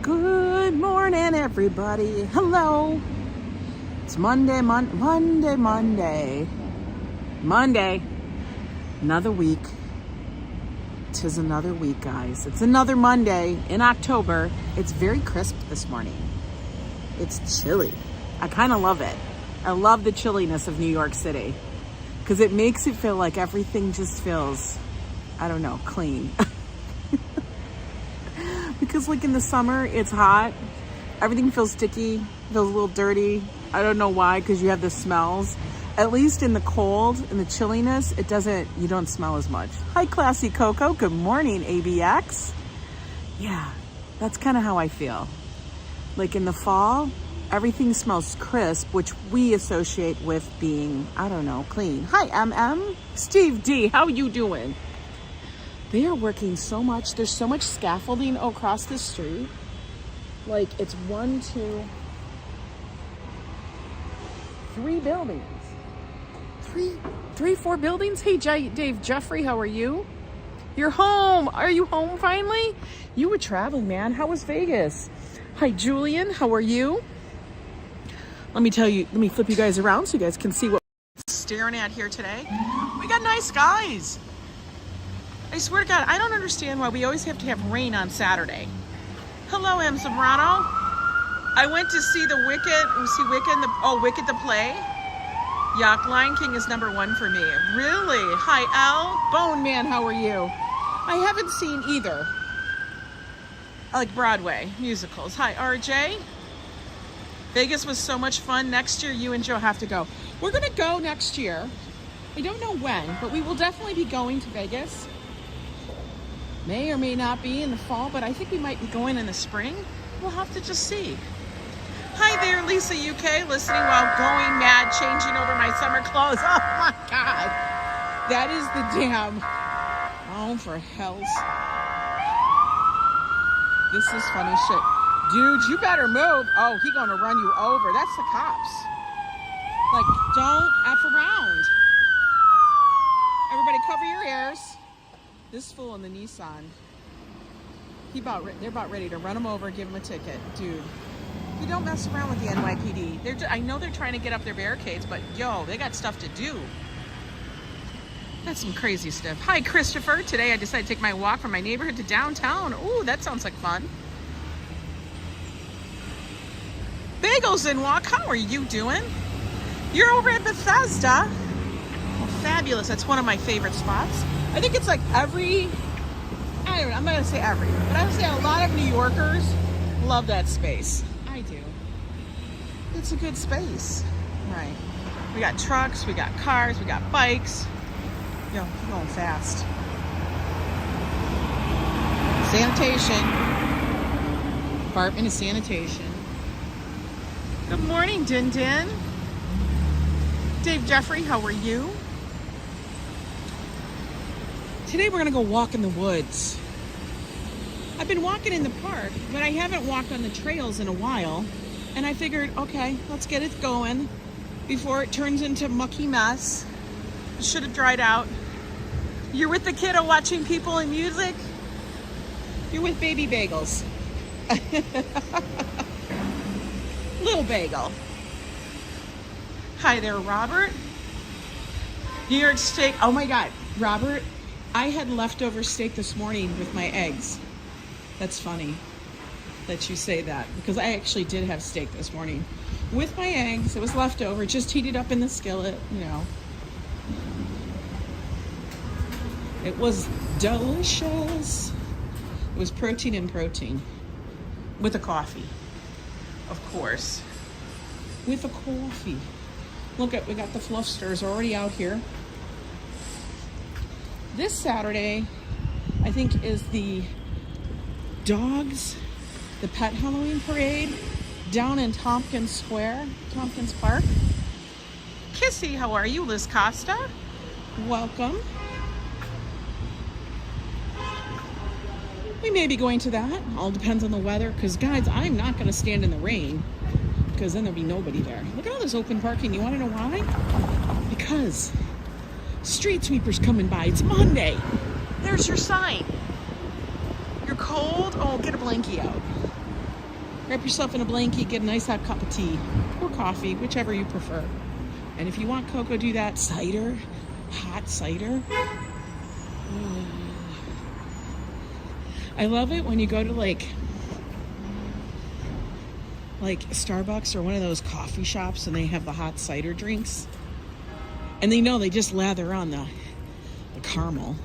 Good morning, everybody. Hello. It's Monday. Another week. 'Tis another week, guys. It's another Monday in October. It's very crisp this morning. It's chilly. I kind of love it. I love the chilliness of New York City because it makes it feel like everything just feels, I don't know, clean. Because like in the summer, it's hot. Everything feels sticky, feels a little dirty. I don't know why, because you have the smells. At least in the cold and the chilliness, you don't smell as much. Hi, Classy Coco. Good morning, ABX. Yeah, that's kind of how I feel. Like in the fall, everything smells crisp, which we associate with being, I don't know, clean. Hi, MM. Steve D, how you doing? They are working so much. There's so much scaffolding across the street. Like it's 1, 2, 3 buildings. Three, 4 buildings. Hey, Dave Jeffrey, how are you? You're home. Are you home finally? You were traveling, man. How was Vegas? Hi, Julian. How are you? Let me flip you guys around so you guys can see what we're staring at here today. We got nice skies. I swear to God, I don't understand why we always have to have rain on Saturday. Hello, M. Zambrano. I went to see the Wicked the play. Yacht Lion King is #1 for me. Really? Hi, Al. Bone Man, how are you? I haven't seen either. I like Broadway musicals. Hi, RJ. Vegas was so much fun. Next year, you and Joe have to go. We're going to go next year. We don't know when, but we will definitely be going to Vegas. May or may not be in the fall, but I think we might be going in the spring. We'll have to just see. Hi there, Lisa UK, listening while going mad, changing over my summer clothes. Oh my God. That is the damn... Oh, for hell's... This is funny shit. Dude, you better move. Oh, he gonna run you over. That's the cops. Like, don't F around. Everybody cover your ears. This fool in the Nissan, they're about ready to run him over, give him a ticket. Dude, you don't mess around with the NYPD. I know they're trying to get up their barricades, but yo, they got stuff to do. That's some crazy stuff. Hi, Christopher. Today I decided to take my walk from my neighborhood to downtown. Ooh, that sounds like fun. Bagels and Walk, how are you doing? You're over at Bethesda. Oh, fabulous. That's one of my favorite spots. I think it's like I'm not going to say every, but I would say a lot of New Yorkers love that space. I do. It's a good space. Right. We got trucks, we got cars, we got bikes. Yo, we're going fast. Sanitation. Department of Sanitation. Good morning, Din Din. Dave Jeffrey, how are you? Today we're gonna go walk in the woods. I've been walking in the park, but I haven't walked on the trails in a while. And I figured, okay, let's get it going before it turns into mucky mess. It should have dried out. You're with the kiddo watching people and music? You're with baby bagels. Little bagel. Hi there, Robert. New York steak. Oh my God, Robert. I had leftover steak this morning with my eggs. That's funny that you say that because I actually did have steak this morning with my eggs. It was leftover, just heated up in the skillet, you know. It was delicious. It was protein and protein with a coffee, of course. With a coffee. Look at, we got the fluffsters already out here. This Saturday, I think, is the pet Halloween parade down in Tompkins Park. Kissy, how are you? Liz Costa, welcome. We may be going to that. All depends on the weather, because guys, I'm not going to stand in the rain, because then there'll be nobody there. Look at all this open parking. You want to know why? Because street sweepers coming by. It's Monday. There's your sign. You're cold? Oh, get a blankie out. Wrap yourself in a blanket, get a nice hot cup of tea or coffee, whichever you prefer. And if you want cocoa, do that. Cider, hot cider. I love it when you go to like Starbucks or one of those coffee shops and they have the hot cider drinks. And they just lather on the caramel.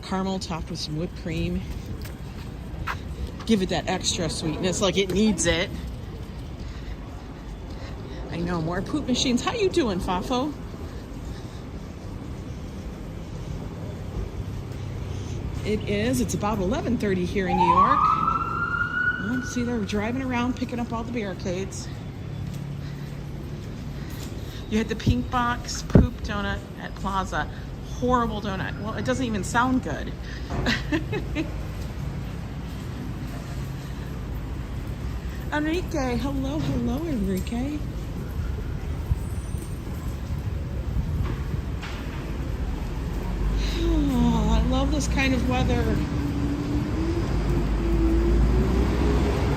Caramel topped with some whipped cream. Give it that extra sweetness like it needs it. I know, more poop machines. How you doing, Fafo? It's about 11:30 here in New York. Well, see, they're driving around picking up all the barricades. You had the pink box poop donut at Plaza. Horrible donut. Well, it doesn't even sound good. Enrique, hello, Enrique. Oh, I love this kind of weather.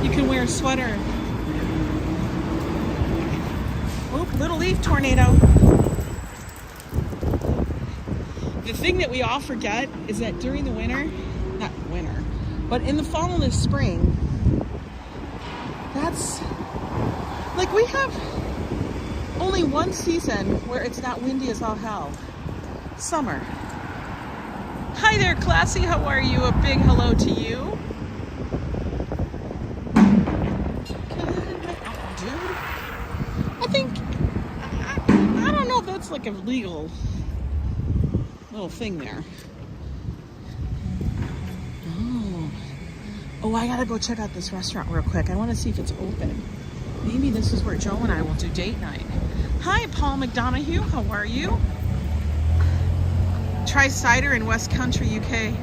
You can wear a sweater. Oh, little leaf tornado. The thing that we all forget is that during the winter, not winter, but in the fall and the spring, that's like we have only one season where it's not windy as all hell. Summer. Hi there, Classy. How are you? A big hello to you. Dude, I think I don't know if that's like a legal little thing there. Oh, I gotta go check out this restaurant real quick. I want to see if it's open. Maybe this is where Joe and I will do date night. Hi, Paul McDonough. How are you? Try cider in West Country, UK.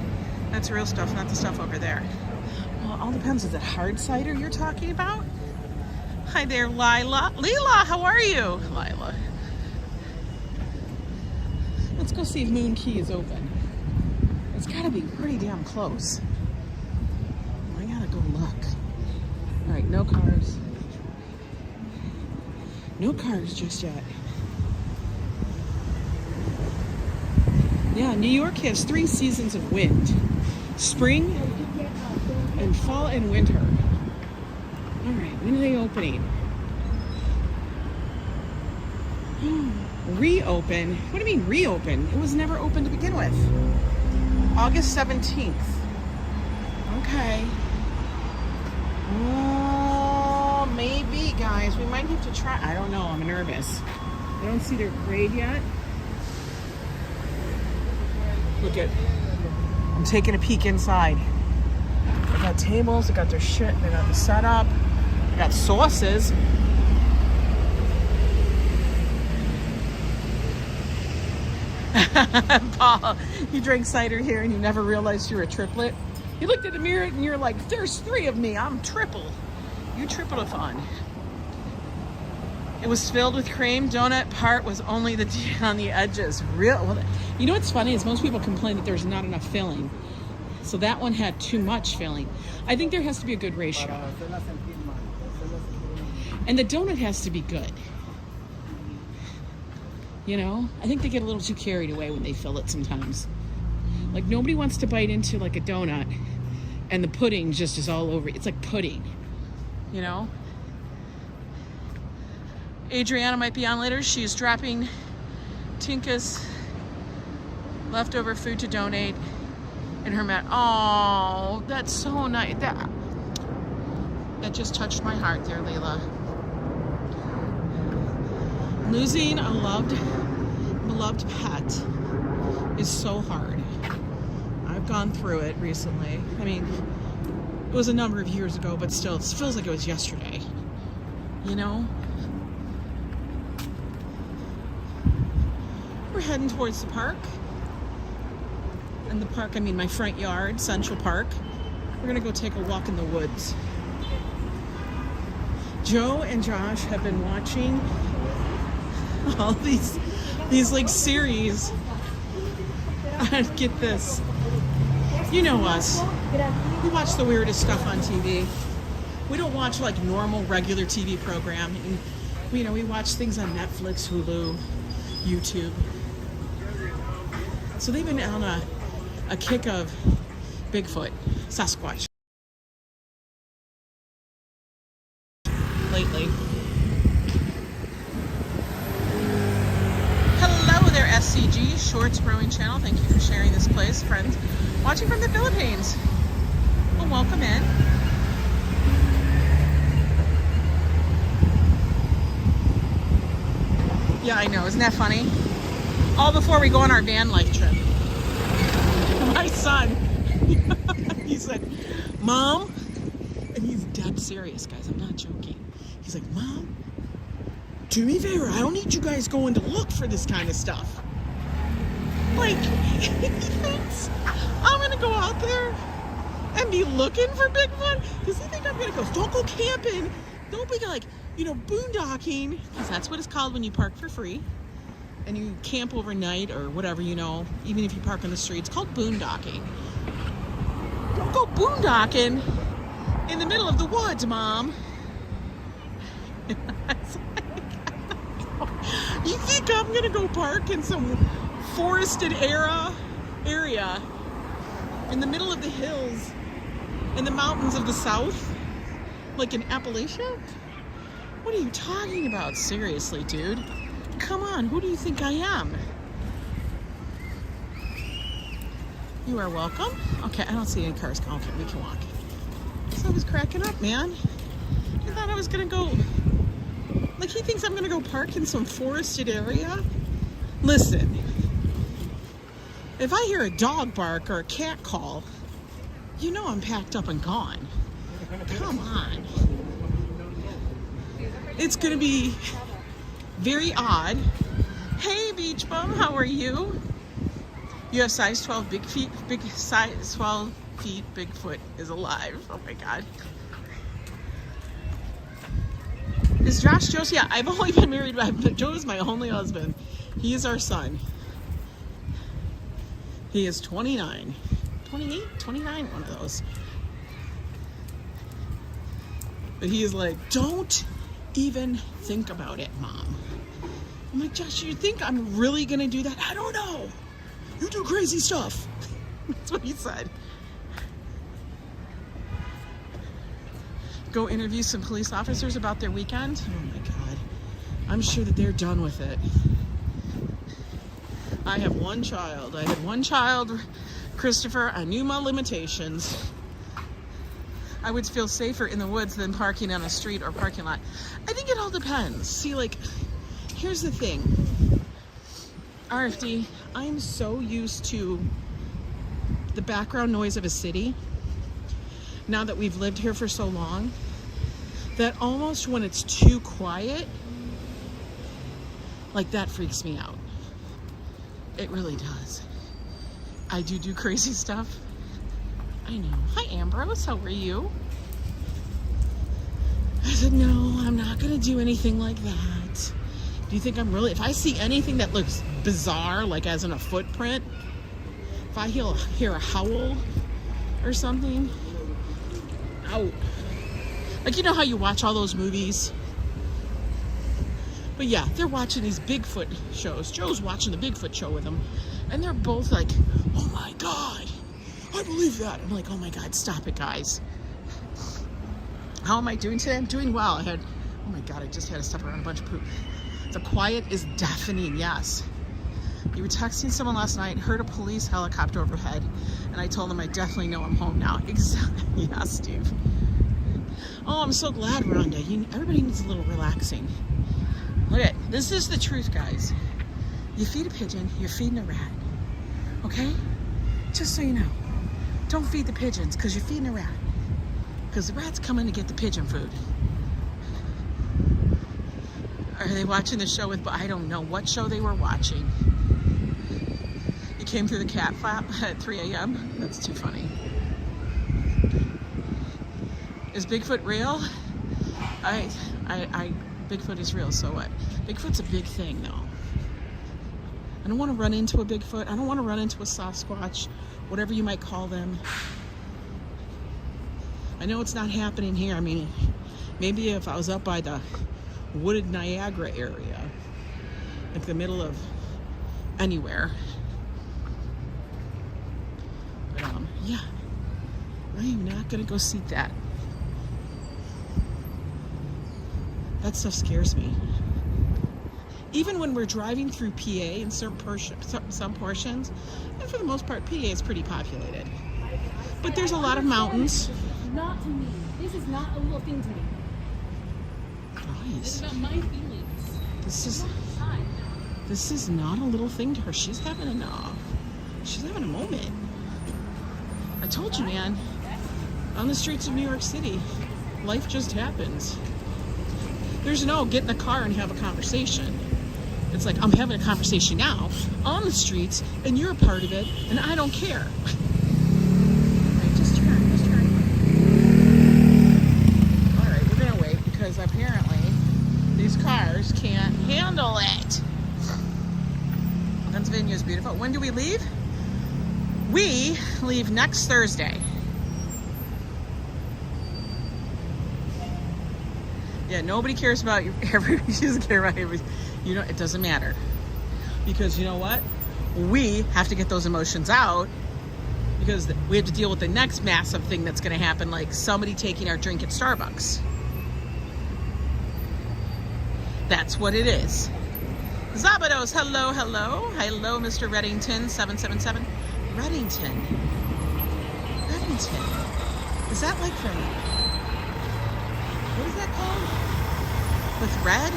That's real stuff, not the stuff over there. Well, it all depends. Is it hard cider you're talking about? Hi there, Lila. Leela, how are you? Lila. Let's go see if Moon Key is open. It's gotta be pretty damn close. I gotta go look. All right, no cars. No cars just yet. Yeah, New York has 3 seasons of wind. Spring and fall and winter. All right, when are they opening? Reopen? What do you mean reopen? It was never open to begin with. August 17th. Okay. Oh, maybe, guys. We might have to try. I don't know. I'm nervous. I don't see their grade yet. Look at. I'm taking a peek inside. They got tables. They got their shit. They got the setup. They got sauces. Paul, you drank cider here and you never realized you were a triplet. You looked at the mirror and you're like, there's 3 of me. I'm triple. You triple-a-thon. It was filled with cream. Donut part was only on the edges. Well, you know what's funny is most people complain that there's not enough filling. So that one had too much filling. I think there has to be a good ratio. And the donut has to be good. You know, I think they get a little too carried away when they fill it sometimes. Like nobody wants to bite into like a donut and the pudding just is all over. It's like pudding, you know? Adriana might be on later. She's dropping Tinka's leftover food to donate in her mat. Oh, that's so nice. That just touched my heart there, Layla. Losing a beloved pet is so hard. I've gone through it recently. I mean, it was a number of years ago, but still, it feels like it was yesterday. You know? We're heading towards the park. And the park, I mean my front yard, Central Park. We're gonna go take a walk in the woods. Joe and Josh have been watching all these like series. Get this. You know us. We watch the weirdest stuff on TV. We don't watch like normal, regular TV programming. We watch things on Netflix, Hulu, YouTube. So they've been on a kick of Bigfoot, Sasquatch lately. Hello there, SCG, Shorts Growing Channel. Thank you for sharing this place, friends. Watching from the Philippines. Well, welcome in. Yeah, I know. Isn't that funny? All before we go on our van life trip. My son, he said, Mom, and he's dead serious, guys. I'm not joking. He's like, Mom, do me a favor. I don't need you guys going to look for this kind of stuff. Like, he thinks I'm going to go out there and be looking for Bigfoot? Does he think I'm going to go, don't go camping. Don't be like, boondocking, because that's what it's called when you park for free and you camp overnight or whatever, even if you park on the street. It's called boondocking. Don't go boondocking in the middle of the woods, Mom. You think I'm gonna go park in some forested area in the middle of the hills in the mountains of the south, like in Appalachia? What are you talking about? Seriously, dude. Come on, who do you think I am? You are welcome. Okay, I don't see any cars. Okay, we can walk. So I was cracking up, man. I thought I was gonna go, like he thinks I'm gonna go park in some forested area. Listen, if I hear a dog bark or a cat call, I'm packed up and gone. Come on. It's gonna be very odd. Hey, Beach Bum, how are you? You have size 12 big feet. Size 12 feet Bigfoot is alive. Oh my God. Is Josh Josie? Yeah, I've only been married. Joe is my only husband. He is our son. He is 29. 28? 29? One of those. But he is like, don't even think about it, Mom. I'm like, Josh, you think I'm really gonna do that? I don't know. You do crazy stuff. That's what he said. Go interview some police officers about their weekend. Oh my God. I'm sure that they're done with it. I have one child. I had one child, Christopher. I knew my limitations. I would feel safer in the woods than parking on a street or parking lot. I think it all depends. See, like, here's the thing. RFD, I'm so used to the background noise of a city, now that we've lived here for so long, that almost when it's too quiet, like that freaks me out. It really does. I do crazy stuff. I know. Hi, Ambrose. How are you? I said, no, I'm not going to do anything like that. Do you think I'm really... If I see anything that looks bizarre, like as in a footprint, if I hear a howl or something, out. Like, how you watch all those movies? But yeah, they're watching these Bigfoot shows. Joe's watching the Bigfoot show with them. And they're both like, oh my God, I believe that. I'm like, oh my God, stop it, guys. How am I doing today? I'm doing well. Oh my God, I just had to step around a bunch of poop. The quiet is deafening, yes. You were texting someone last night, heard a police helicopter overhead, and I told them I definitely know I'm home now. Exactly, yes, Steve. Oh, I'm so glad, Rhonda. Everybody needs a little relaxing. Look at this is the truth, guys. You feed a pigeon, you're feeding a rat. Okay? Just so you know. Don't feed the pigeons because you're feeding a rat. Because the rat's coming to get the pigeon food. Are they watching the show with... I don't know what show they were watching. You came through the cat flap at 3 a.m.? That's too funny. Is Bigfoot real? Bigfoot is real, so what? Bigfoot's a big thing, though. I don't want to run into a Bigfoot. I don't want to run into a Sasquatch, whatever you might call them. I know it's not happening here. I mean, maybe if I was up by the wooded Niagara area, like the middle of anywhere. But yeah, I am not gonna go seek that. That stuff scares me. Even when we're driving through PA in some portions, and for the most part, PA is pretty populated. But there's a lot of mountains. Not to me. This is not a little thing to me. Guys, It's about my feelings. this is not a little thing to her. She's having a moment. I told you, man. On the streets of New York City, life just happens. There's no get in the car and have a conversation. It's like, I'm having a conversation now on the streets, and you're a part of it, and I don't care. Right, just turn. All right, we're gonna wait because apparently these cars can't handle it. Pennsylvania is beautiful. When do we leave? We leave next Thursday. Yeah, nobody cares about you. Everybody doesn't care about everybody. You know, it doesn't matter. Because you know what? We have to get those emotions out because we have to deal with the next massive thing that's going to happen, like somebody taking our drink at Starbucks. That's what it is. Zabados, hello, Mr. Reddington, 777. Reddington. Is that like from, what is that called? With red?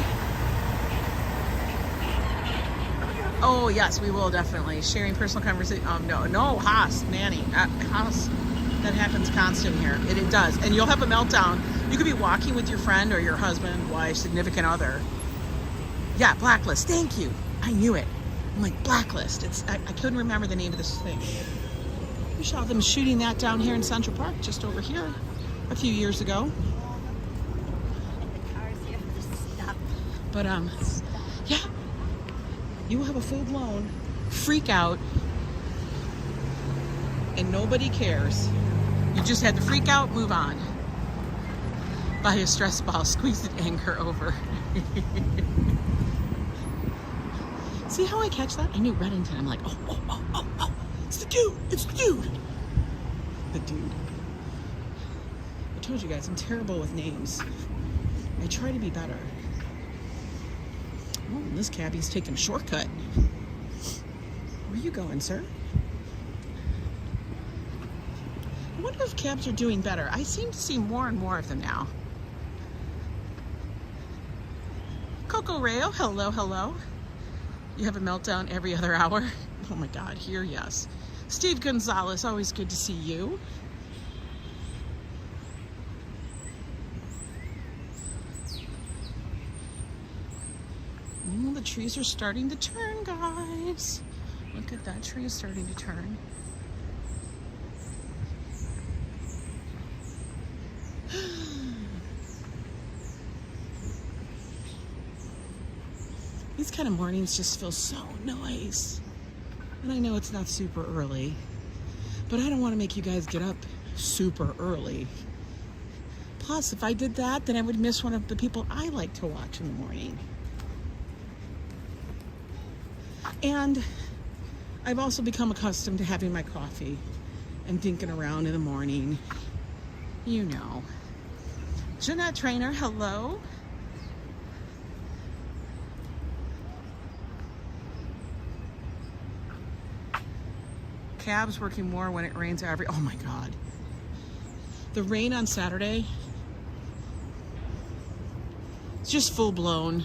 Oh yes, we will definitely. Sharing personal conversation. No, Haas, Manny. Haas, that happens constant here. It does. And you'll have a meltdown. You could be walking with your friend or your husband, wife, significant other. Yeah, Blacklist. Thank you. I knew it. I'm like, Blacklist. I couldn't remember the name of this thing. We saw them shooting that down here in Central Park, just over here, a few years ago. But yeah, you will have a full-blown freak out, and nobody cares. You just had to freak out, move on. Buy a stress ball, squeeze the anger over. See how I catch that? I knew Reddington. I'm like, oh, it's the dude. The dude. I told you guys, I'm terrible with names. I try to be better. Oh, this cabbie's taking a shortcut. Where are you going, sir? I wonder if cabs are doing better. I seem to see more and more of them now. Coco Rayo, hello. You have a meltdown every other hour? Oh my God, here, yes. Steve Gonzalez, always good to see you. The trees are starting to turn, guys. Look at that tree is starting to turn. These kind of mornings just feel so nice. And I know it's not super early, but I don't want to make you guys get up super early. Plus, if I did that, then I would miss one of the people I like to watch in the morning. And I've also become accustomed to having my coffee and dinking around in the morning. You know. Jeanette Trainer, hello. Cabs working more when it rains oh my God. The rain on Saturday, it's just full blown.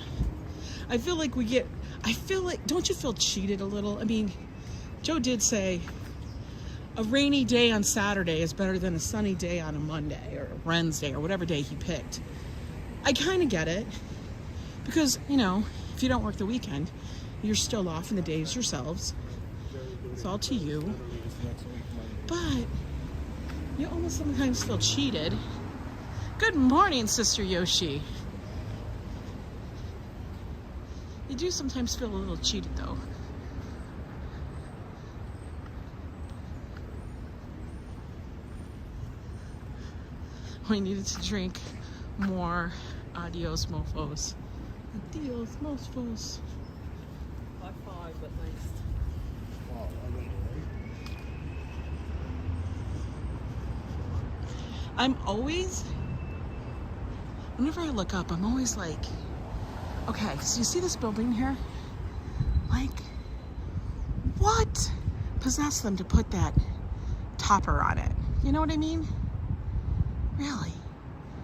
I feel like don't you feel cheated a little? I mean, Joe did say a rainy day on Saturday is better than a sunny day on a Monday or a Wednesday or whatever day he picked. I kind of get it because, you know, if you don't work the weekend, you're still off in the days yourselves. It's all to you. But you almost sometimes feel cheated. Good morning, Sister Yoshi. You do sometimes feel a little cheated, though. I needed to drink more. Adios, mofos. Adios, mofos. High five, but nice. I'm always, whenever I look up, I'm always like, okay, so you see this building here? Like, what possessed them to put that topper on it? You know what I mean? Really?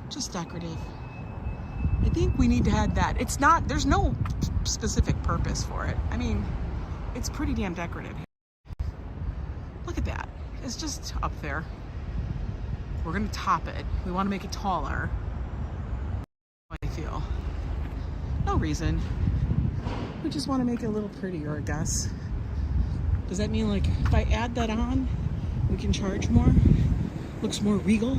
Just decorative. I think we need to add that. It's not, there's no specific purpose for it. I mean, it's pretty damn decorative. Look at that. It's just up there. We're gonna top it. We want to make it taller. I feel. No reason. We just want to make it a little prettier, I guess. Does that mean like if I add that on, we can charge more? Looks more regal?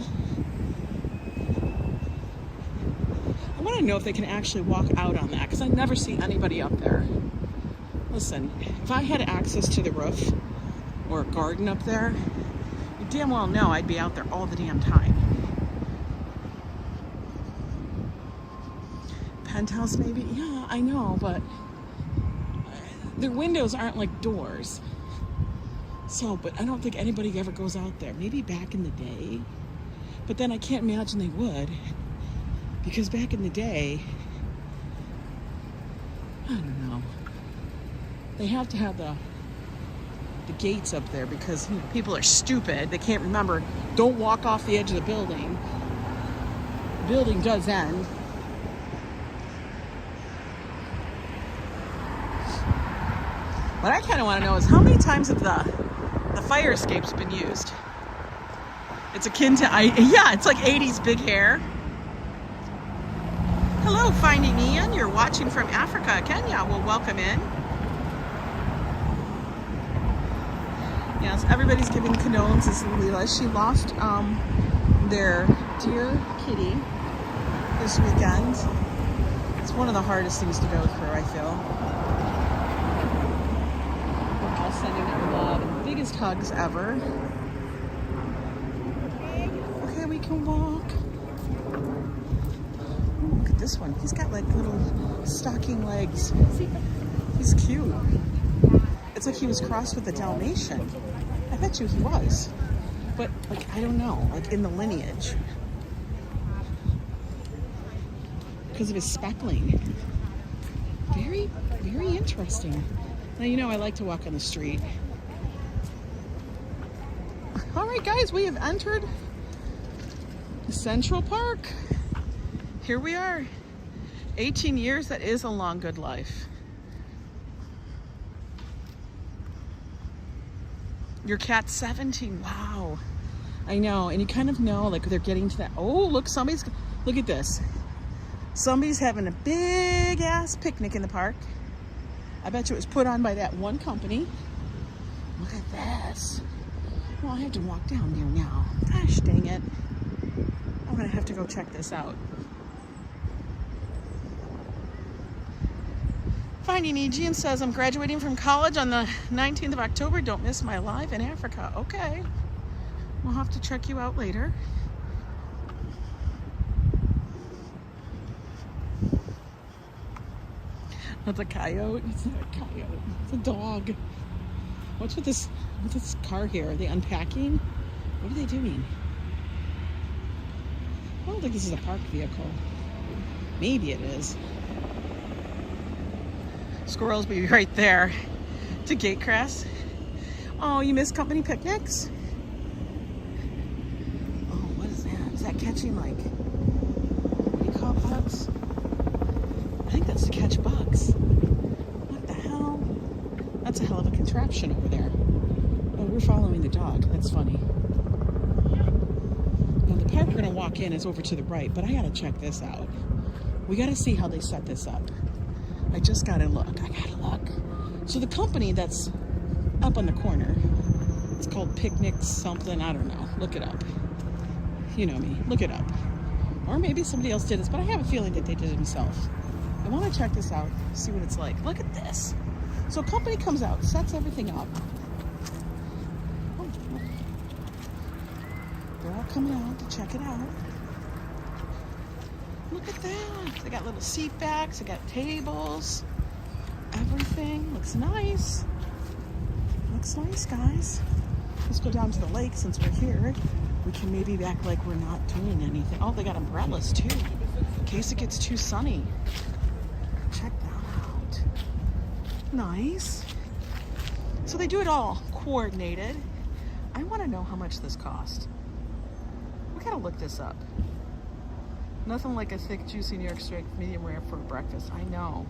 I want to know if they can actually walk out on that because I never see anybody up there. Listen, if I had access to the roof or a garden up there, you damn well know I'd be out there all the damn time. Penthouse maybe? Yeah, I know, but their windows aren't like doors. So, but I don't think anybody ever goes out there. Maybe back in the day, but then I can't imagine they would. Because back in the day, I don't know, they have to have the gates up there because you know, people are stupid. They can't remember, don't walk off the edge of the building. The building does end. What I kind of want to know is how many times have the fire escape's been used? It's akin to, yeah, it's like 80s big hair. Hello, Finding Ian. You're watching from Africa, Kenya. Well, welcome in. Yes, everybody's giving condolences to Leela. She lost their dear kitty this weekend. It's one of the hardest things to go through, I feel. We're all sending her love and biggest hugs ever. Okay, we can walk. Look at this one. He's got like little stocking legs. He's cute. It's like he was crossed with a Dalmatian. I bet you he was. But like, I don't know, like in the lineage. Because of his speckling. Very, very interesting. Now, you know, I like to walk on the street. All right, guys, we have entered Central Park. Here we are. 18 years, that is a long, good life. Your cat's 17, wow. I know, and you kind of know, like they're getting to that. Oh, look, look at this. Somebody's having a big ass picnic in the park. I bet you it was put on by that one company. Look at this. Well, I have to walk down there now. Gosh dang it. I'm gonna have to go check this out. Finding Aegean says, I'm graduating from college on the 19th of October. Don't miss my live in Africa. Okay. We'll have to check you out later. That's a coyote. It's not a coyote. It's a dog. What's with this car here? Are they unpacking? What are they doing? I don't think this is a park vehicle. Maybe it is. Squirrels be right there to gatecrest. Oh, you miss company picnics? Oh, what is that? Is that catching like, what do you call bugs? I think that's to catch bugs. What the hell? That's a hell of a contraption over there. Oh, we're following the dog. That's funny. Now the park we're gonna walk in is over to the right, but I gotta check this out. We gotta see how they set this up. I just gotta look. I gotta look. So the company that's up on the corner, it's called Picnics something. I don't know. Look it up. You know me. Look it up. Or maybe somebody else did this, but I have a feeling that they did it themselves. I want to check this out, see what it's like. Look at this. So a company comes out, sets everything up. Oh, they're all coming out to check it out. Look at that. They got little seat backs. They got tables. Everything looks nice. Looks nice, guys. Let's go down to the lake since we're here. We can maybe act like we're not doing anything. Oh, they got umbrellas too, in case it gets too sunny. Check that out. Nice. So they do it all coordinated. I want to know how much this cost. We gotta look this up. Nothing like a thick, juicy New York straight medium rare for breakfast. I know.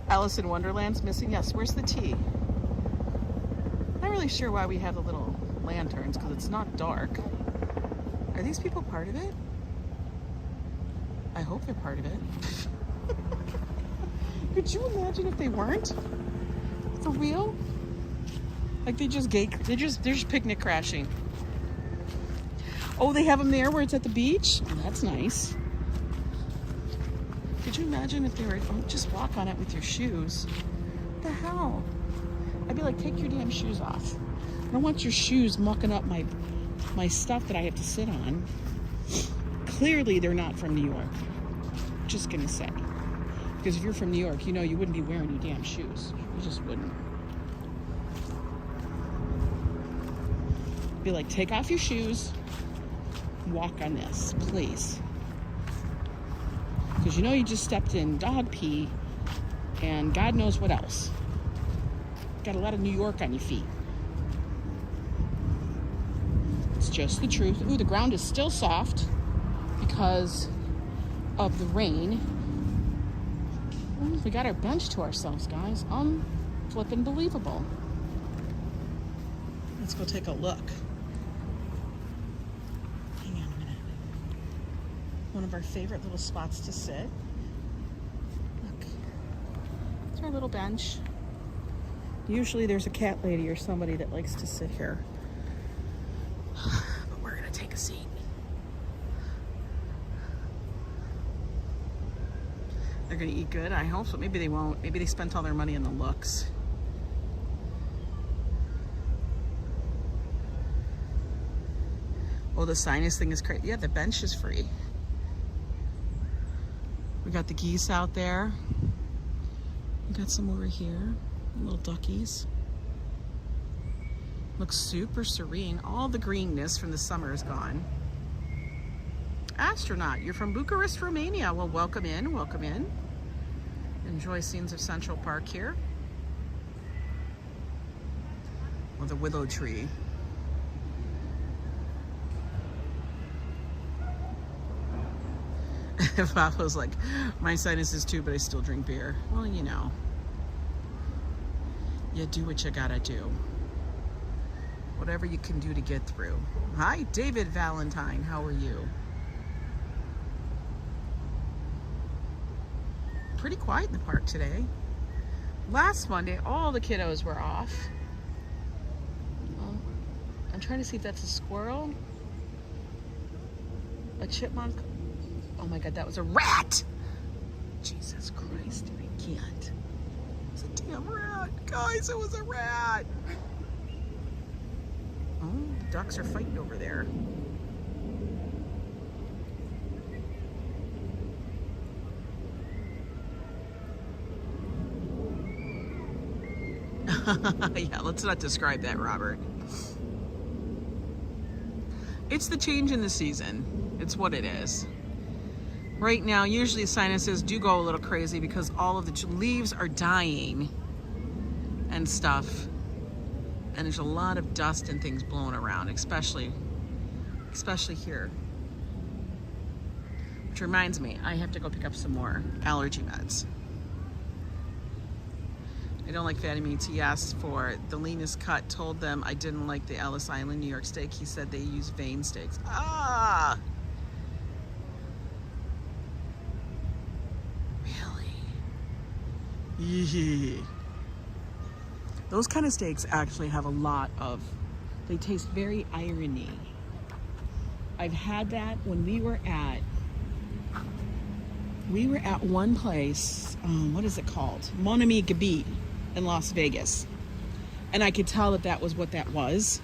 Alice in Wonderland's missing. Yes, where's the tea? Not really sure why we have the little lanterns, because it's not dark. Are these people part of it? I hope they're part of it. Could you imagine if they weren't? For real? Like they're just picnic crashing. Oh, they have them there where it's at the beach? Oh, that's nice. Could you imagine if they were, oh, just walk on it with your shoes? What the hell? I'd be like, take your damn shoes off. I don't want your shoes mucking up my stuff that I have to sit on. Clearly they're not from New York. Just gonna say. Because if you're from New York, you know you wouldn't be wearing your damn shoes. You just wouldn't. Be like, take off your shoes. Walk on this, please. Because you know you just stepped in dog pee and God knows what else. Got a lot of New York on your feet. It's just the truth. Ooh, the ground is still soft because of the rain. Ooh, we got our bench to ourselves, guys. Flippin' believable. Let's go take a look. Hang on a minute. One of our favorite little spots to sit. Look. It's our little bench. Usually there's a cat lady or somebody that likes to sit here. But we're gonna take a seat. They're gonna eat good, I hope, but maybe they won't. Maybe they spent all their money on the looks. Oh, the sinus thing is crazy. Yeah, the bench is free. We got the geese out there. We got some over here. Little duckies. Looks super serene. All the greenness from the summer is gone. Astronaut, you're from Bucharest, Romania. Well, welcome in, welcome in. Enjoy scenes of Central Park here. Or the willow tree. Pablo's like, my sinuses too, but I still drink beer. Well, you know. You do what you gotta do. Whatever you can do to get through. Hi, David Valentine. How are you? Pretty quiet in the park today. Last Monday, all the kiddos were off. I'm trying to see if that's a squirrel. A chipmunk. Oh my God, that was a rat! Jesus Christ, I can't. It's a damn rat. Guys, it was a rat. Oh, the ducks are fighting over there. Yeah, let's not describe that, Robert. It's the change in the season. It's what it is. Right now, usually sinuses do go a little crazy because all of the leaves are dying and stuff. And there's a lot of dust and things blowing around, especially here. Which reminds me, I have to go pick up some more allergy meds. I don't like fatty meats. He asked for the leanest cut, told them I didn't like the Ellis Island New York steak. He said they use vein steaks. Ah! Yeah. Those kind of steaks actually have a lot of, they taste very irony. I've had that when we were at one place, what is it called? Mon Ami Gabi in Las Vegas. And I could tell that that was what that was.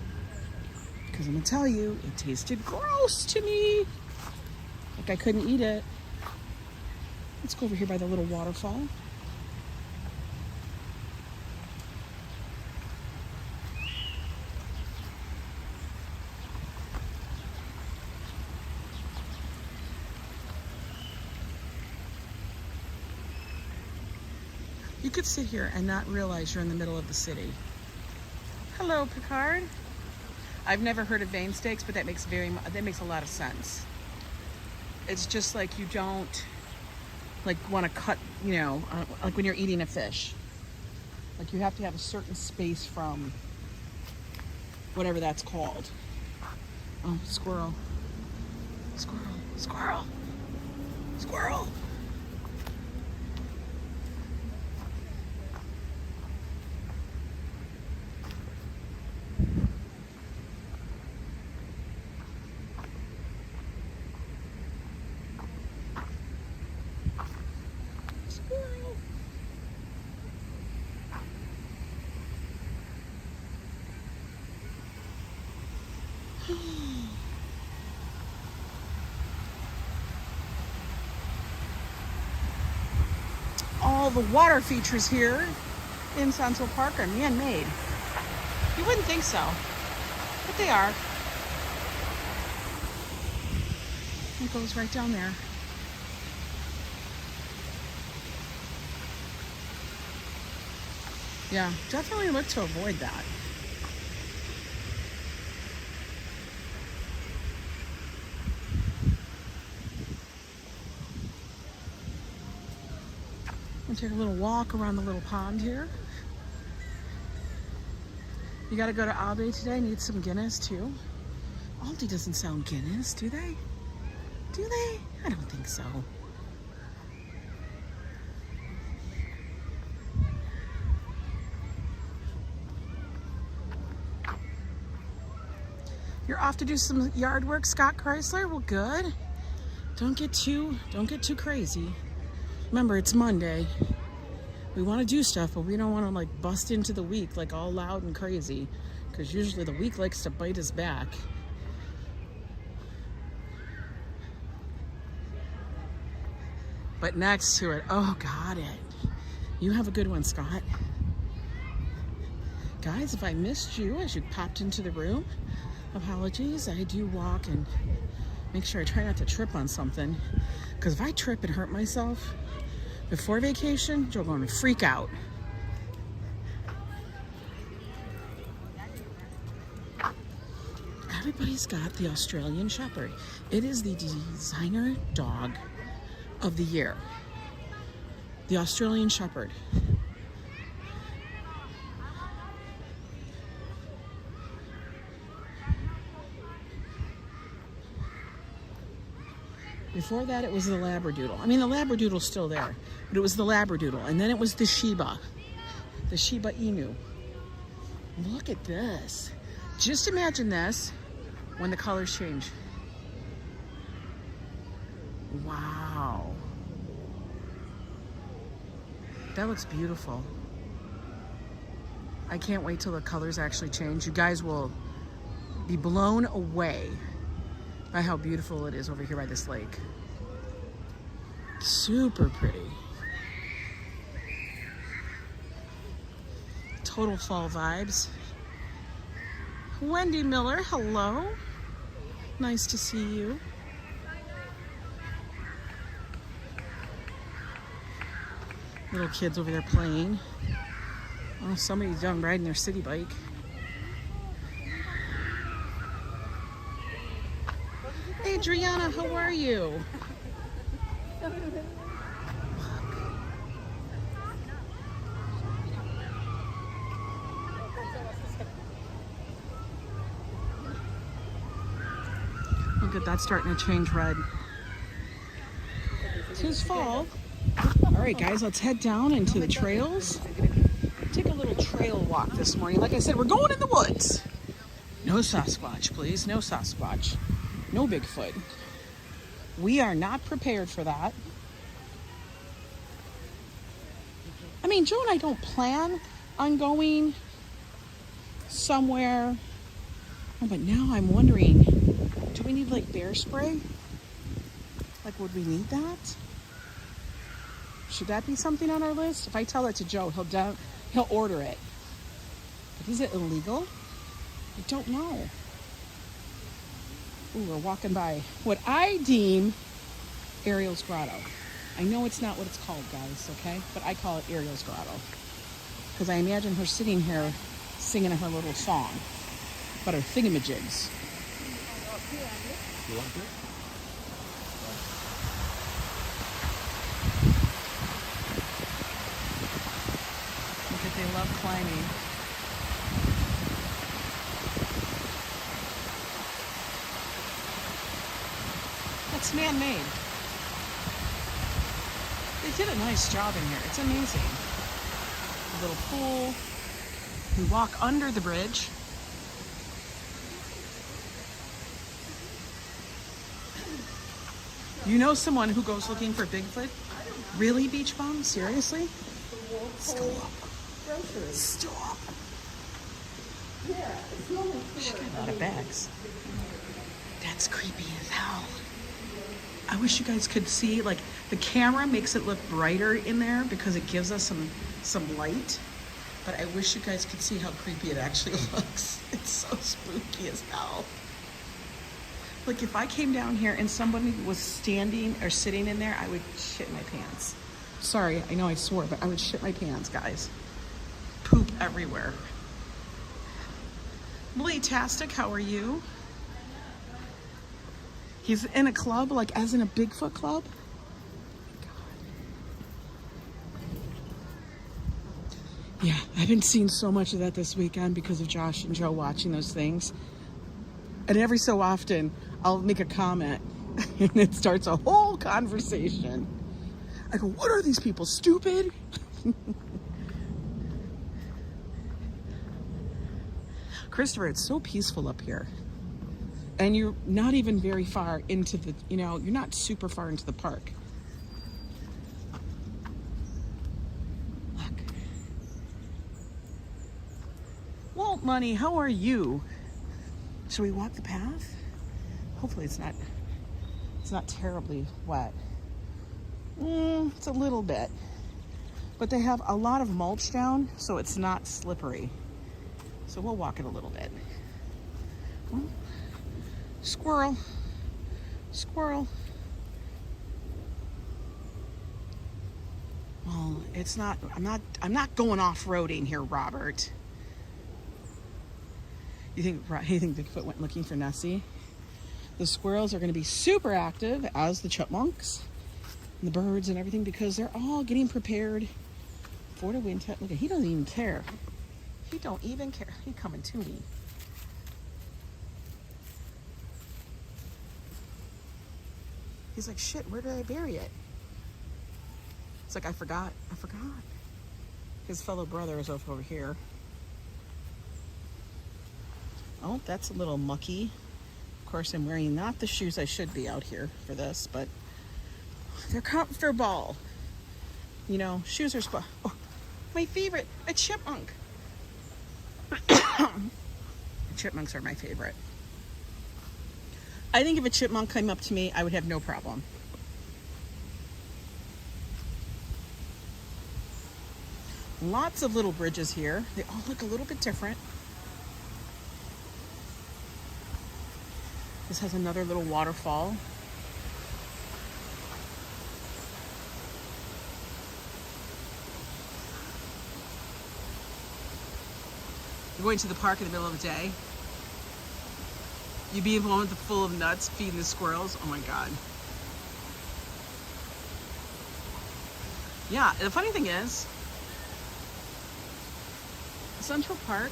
Because I'm gonna tell you, it tasted gross to me. Like I couldn't eat it. Let's go over here by the little waterfall. You could sit here and not realize you're in the middle of the city. Hello, Picard. I've never heard of vein steaks, but that makes a lot of sense. It's just like you don't like want to cut, you know, like when you're eating a fish. Like you have to have a certain space from whatever that's called. Oh, squirrel. Squirrel. Squirrel. Squirrel. All the water features here in Central Park are man-made. You wouldn't think so, but they are. It goes right down there. Yeah, definitely look to avoid that. We'll take a little walk around the little pond here. You gotta go to Aldi today, need some Guinness too. Aldi doesn't sound Guinness, do they? Do they? I don't think so. You're off to do some yard work, Scott Chrysler? Well, good. Don't get too crazy. Remember, it's Monday. We want to do stuff, but we don't want to like bust into the week like all loud and crazy, because usually the week likes to bite us back. But next to it, oh, got it. You have a good one, Scott. Guys, if I missed you as you popped into the room, apologies. I do walk and make sure I try not to trip on something, because if I trip and hurt myself before vacation, you're going to freak out. Everybody's got the Australian Shepherd. It is the designer dog of the year. The Australian Shepherd. Before that, it was the Labradoodle. I mean, the Labradoodle's still there, but it was the Labradoodle. And then it was the Shiba Inu. Look at this. Just imagine this when the colors change. Wow. That looks beautiful. I can't wait till the colors actually change. You guys will be blown away by how beautiful it is over here by this lake. Super pretty. Total fall vibes. Wendy Miller, hello. Nice to see you. Little kids over there playing. Oh, somebody's done riding their city bike. Adriana, how are you? Look at that starting to change red. Tis fall. All right, guys, let's head down into the trails. Take a little trail walk this morning. Like I said, we're going in the woods. No Sasquatch, please. No Sasquatch. No Bigfoot. We are not prepared for that. I mean, Joe and I don't plan on going somewhere. Oh, but now I'm wondering, do we need like bear spray? Like, would we need that? Should that be something on our list? If I tell it to Joe, he'll order it. But is it illegal? I don't know. Ooh, we're walking by what I deem Ariel's Grotto. I know it's not what it's called, guys, okay? But I call it Ariel's Grotto. Because I imagine her sitting here singing her little song about her thingamajigs. You want to? Look at, they love climbing. That's man-made. They did a nice job in here. It's amazing. A little pool. We walk under the bridge. You know someone who goes looking for Bigfoot? Really, Beach Bum? Seriously? Stop. Stop. She got a lot of bags. That's creepy as hell. I wish you guys could see, like, the camera makes it look brighter in there because it gives us some light. But I wish you guys could see how creepy it actually looks. It's so spooky as hell. Like, if I came down here and somebody was standing or sitting in there, I would shit my pants. Sorry, I know I swore, but I would shit my pants, guys. Poop everywhere. Blee-tastic, how are you? He's in a club, like as in a Bigfoot club? Yeah, I haven't seen so much of that this weekend because of Josh and Joe watching those things. And every so often, I'll make a comment and it starts a whole conversation. I go, what are these people, stupid? Christopher, it's so peaceful up here. And you're not even very far into the, you know, you're not super far into the park. Look. Walt Money, how are you? Should we walk the path? Hopefully it's not terribly wet. It's a little bit. But they have a lot of mulch down, so it's not slippery. So we'll walk it a little bit. Well, squirrel. Squirrel. Well, it's not, I'm not going off-roading here, Robert. You think Bigfoot went looking for Nessie? The squirrels are going to be super active, as the chipmunks and the birds and everything, because they're all getting prepared for the winter. Look, he doesn't even care. He don't even care. He coming to me. He's like, shit, where did I bury it? It's like, I forgot. His fellow brother is over here. Oh, that's a little mucky. Of course, I'm wearing not the shoes I should be out here for this, but they're comfortable. You know, shoes are oh, my favorite, a chipmunk. Chipmunks are my favorite. I think if a chipmunk came up to me, I would have no problem. Lots of little bridges here. They all look a little bit different. This has another little waterfall. You're going to the park in the middle of the day. You'd be in one with full of nuts feeding the squirrels. Oh my God. Yeah, the funny thing is, Central Park,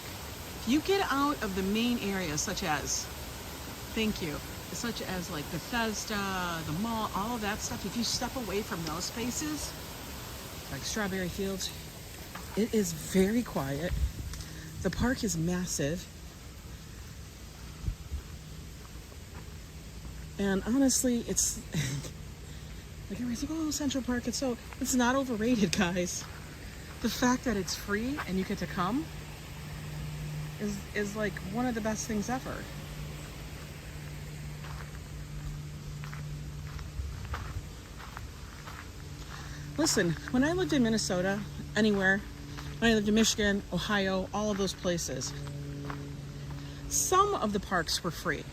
if you get out of the main areas such as, thank you, such as like Bethesda, the mall, all of that stuff, if you step away from those spaces, like Strawberry Fields, it is very quiet. The park is massive. And honestly, it's like everybody's like, oh, Central Park, it's not overrated, guys. The fact that it's free and you get to come is like one of the best things ever. Listen, when I lived in Minnesota, anywhere, when I lived in Michigan, Ohio, all of those places, some of the parks were free.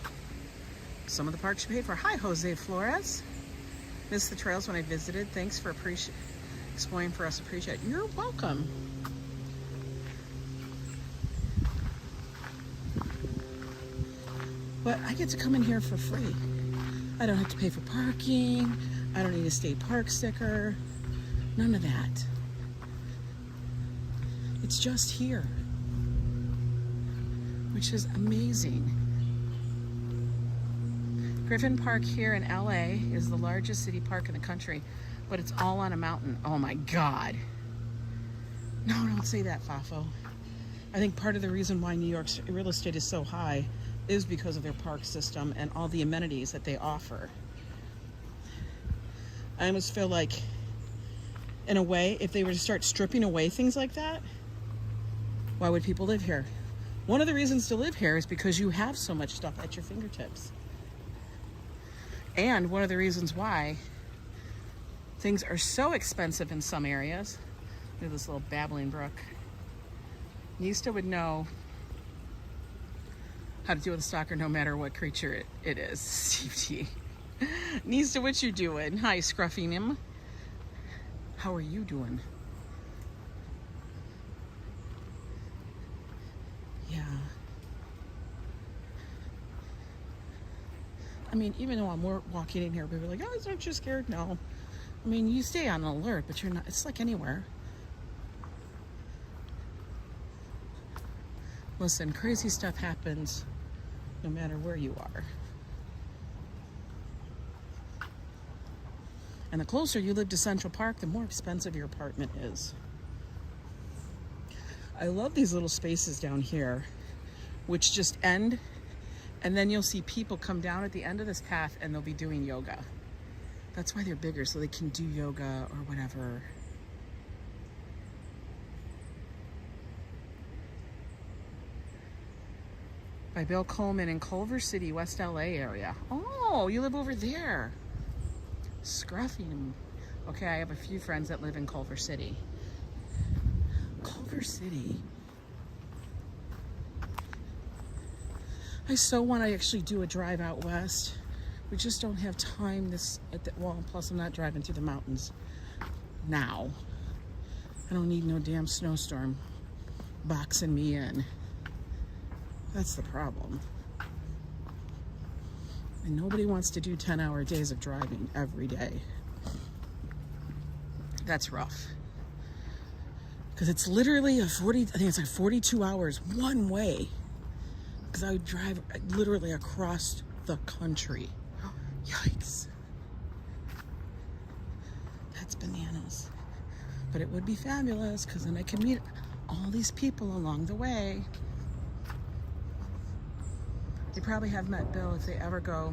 Some of the parks you paid for. Hi, Jose Flores. Missed the trails when I visited. Thanks for exploring for us. Appreciate it. You're welcome. But I get to come in here for free. I don't have to pay for parking. I don't need a state park sticker. None of that. It's just here, which is amazing. Griffin Park here in LA is the largest city park in the country, but it's all on a mountain. Oh my God. No, don't say that, Fafo. I think part of the reason why New York's real estate is so high is because of their park system and all the amenities that they offer. I almost feel like, in a way, if they were to start stripping away things like that, why would people live here? One of the reasons to live here is because you have so much stuff at your fingertips. And one of the reasons why things are so expensive in some areas. Look at this little babbling brook. Nista would know how to deal with a stalker no matter what creature it is. Steve T. Nista, what you doing? Hi, Scruffing him. How are you doing? Yeah. I mean, even though I'm walking in here, people are like, oh, aren't you scared? No. I mean, you stay on alert, but you're not. It's like anywhere. Listen, crazy stuff happens no matter where you are. And the closer you live to Central Park, the more expensive your apartment is. I love these little spaces down here, which just end, and then you'll see people come down at the end of this path and they'll be doing yoga. That's why they're bigger, so they can do yoga or whatever. By Bill Coleman in Culver City, West LA area. Oh, you live over there. Scruffing. Okay, I have a few friends that live in Culver City. Culver City. I so want to actually do a drive out west. We just don't have time well, plus I'm not driving through the mountains now. I don't need no damn snowstorm boxing me in. That's the problem. And nobody wants to do 10-hour days of driving every day. That's rough. Because it's literally I think it's like 42 hours one way. Because I would drive literally across the country. Yikes. That's bananas. But it would be fabulous because then I can meet all these people along the way. They probably have met Bill if they ever go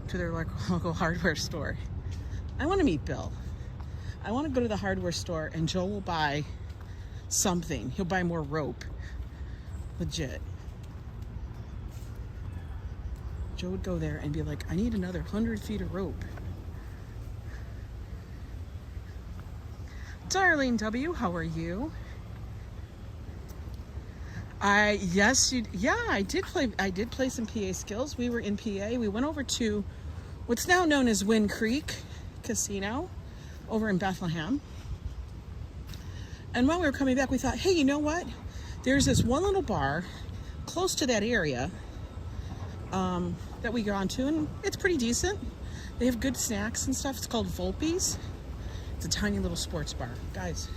to their local hardware store. I want to meet Bill. I want to go to the hardware store and Joe will buy something. He'll buy more rope. Legit. Joe would go there and be like, I need another 100 feet of rope. Darlene W., how are you? I did play some PA skills. We were in PA. We went over to what's now known as Wind Creek Casino over in Bethlehem. And while we were coming back, we thought, hey, you know what? There's this one little bar close to that area that we gone to, and it's pretty decent. They have good snacks and stuff. It's called Volpe's. It's a tiny little sports bar. Guys,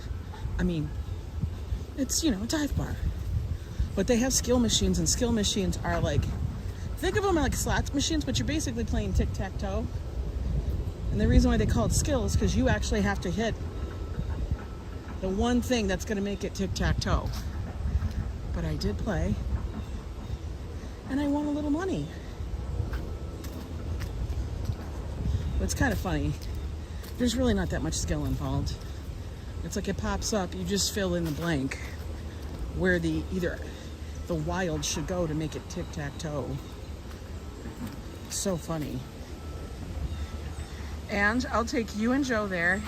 I mean, it's, a dive bar. But they have skill machines, and skill machines are like, think of them like slots machines, but you're basically playing tic-tac-toe. And the reason why they call it skill is because you actually have to hit the one thing that's going to make it tic-tac-toe. But I did play, and I won a little money. But it's kind of funny. There's really not that much skill involved. It's like it pops up, you just fill in the blank where either the wild should go to make it tic-tac-toe. So funny. And I'll take you and Joe there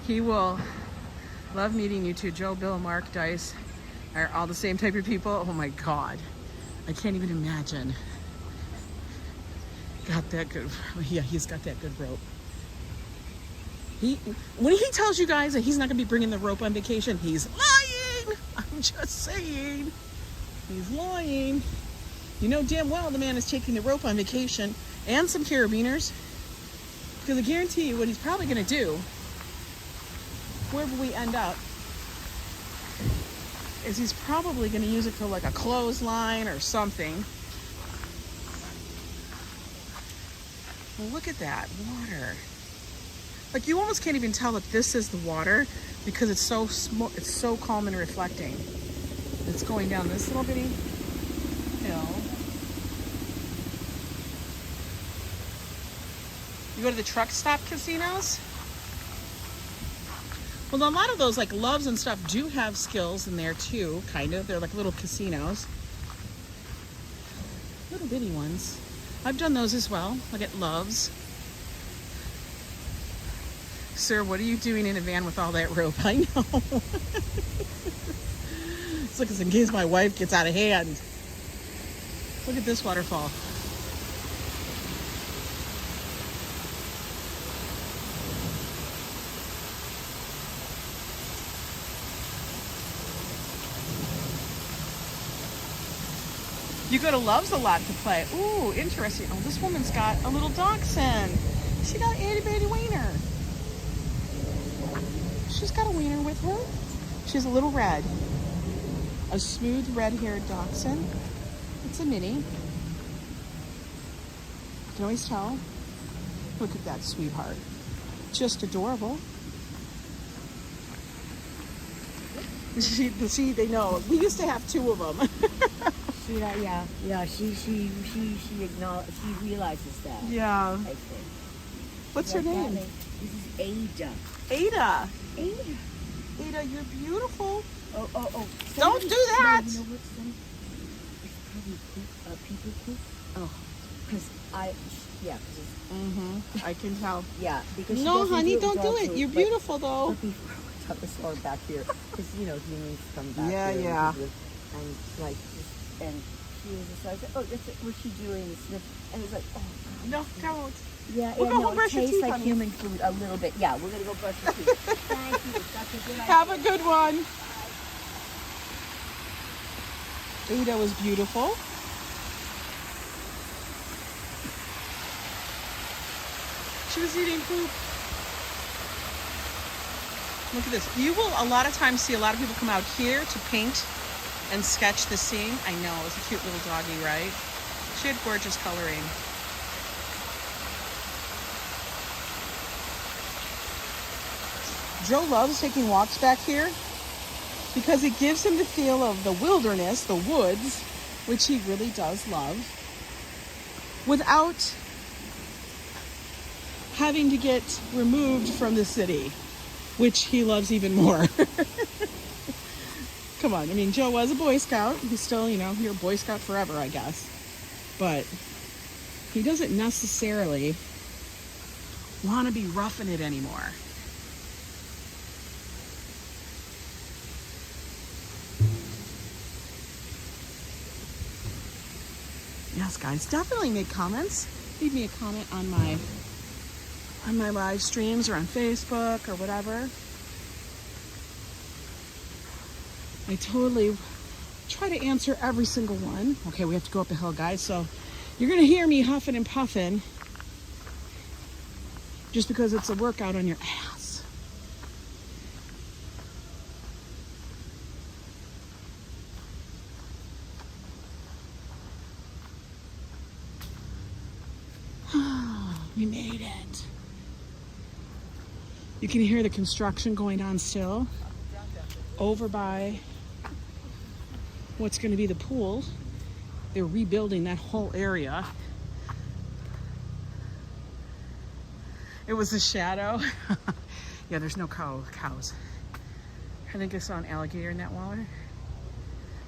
He will love meeting you two. Joe, Bill, Mark, Dice are all the same type of people. Oh my God. I can't even imagine. Got that good. Yeah, he's got that good rope. When he tells you guys that he's not going to be bringing the rope on vacation, he's lying. I'm just saying. He's lying. You know damn well the man is taking the rope on vacation and some carabiners. Because I guarantee you what he's probably going to do, wherever we end up, is he's probably going to use it for like a clothesline or something. Well, look at that water. Like, you almost can't even tell that this is the water because it's so it's so calm and reflecting. It's going down this little bitty hill. You go to the truck stop casinos? Well, a lot of those, like Loves and stuff, do have skills in there too, kind of. They're like little casinos. Little bitty ones. I've done those as well. Look at Loves. Sir, what are you doing in a van with all that rope? I know. It's like, in case my wife gets out of hand. Look at this waterfall. You go to Loves a lot to play. Ooh, interesting. Oh, this woman's got a little dachshund. She got an itty bitty wiener. She's got a wiener with her. She's a little red. A smooth red-haired dachshund. It's a mini. You can always tell. Look at that sweetheart. Just adorable. See, they know. We used to have two of them. She realizes that. Yeah. I think. What's her name? This is Ada. Ada. Ada. Ada, you're beautiful. Oh. Don't do that. No, you know what's funny? It's probably poop, people poop. Oh. Because I can tell. Yeah, because No, honey, don't do dog it. food, You're but- beautiful, though. But before we talk this all back here, because humans come back Yeah, here. yeah. And like, and she was just like, oh, that's it. What's she doing? And it's like, oh. No, don't. Yeah, We'll go no, home it brush your tastes teeth, like honey. human food a little bit. Yeah, we're gonna go brush your teeth. Thank you. That's a good idea. Have a good one. Ada was beautiful. She was eating poop. Look at this. You will a lot of times see a lot of people come out here to paint and sketch the scene. I know, it's a cute little doggy, right? She had gorgeous coloring. Joe loves taking walks back here because it gives him the feel of the wilderness, the woods, which he really does love, without having to get removed from the city, which he loves even more. Come on, I mean, Joe was a Boy Scout. He's still, you're a Boy Scout forever, I guess. But he doesn't necessarily want to be roughing it anymore. Yes, guys, definitely make comments. Leave me a comment on my live streams or on Facebook or whatever. I totally try to answer every single one. Okay, we have to go up a hill, guys, so you're gonna hear me huffing and puffing just because it's a workout on your ass. We made it. You can hear the construction going on still over by what's going to be the pool. They're rebuilding that whole area. It was a shadow. Yeah, there's no cows. I think I saw an alligator in that water.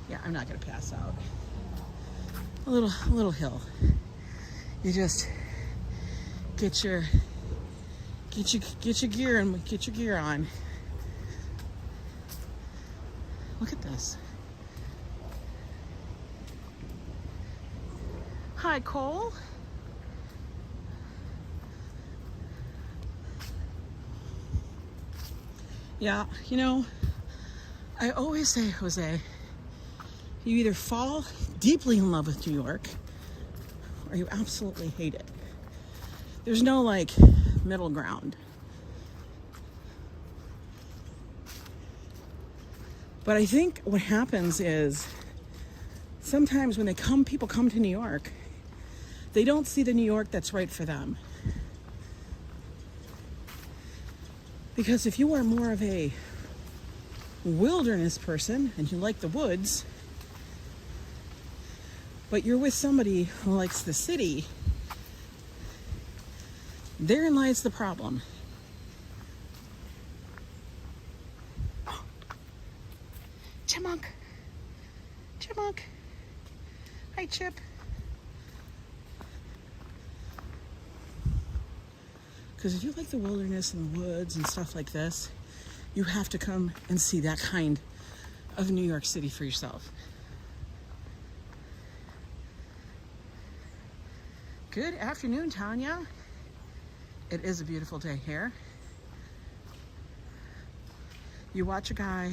Yeah, I'm not going to pass out. A little hill. You just get Get your gear and get your gear on. Look at this. Hi, Cole. Yeah, you know, I always say, Jose, you either fall deeply in love with New York or you absolutely hate it. There's no like middle ground. But I think what happens is sometimes when people come to New York, they don't see the New York that's right for them. Because if you are more of a wilderness person and you like the woods, but you're with somebody who likes the city, therein lies the problem. Chipmunk. Chipmunk. Hi, Chip. Because if you like the wilderness and the woods and stuff like this, you have to come and see that kind of New York City for yourself. Good afternoon, Tanya. It is a beautiful day here. You watch a guy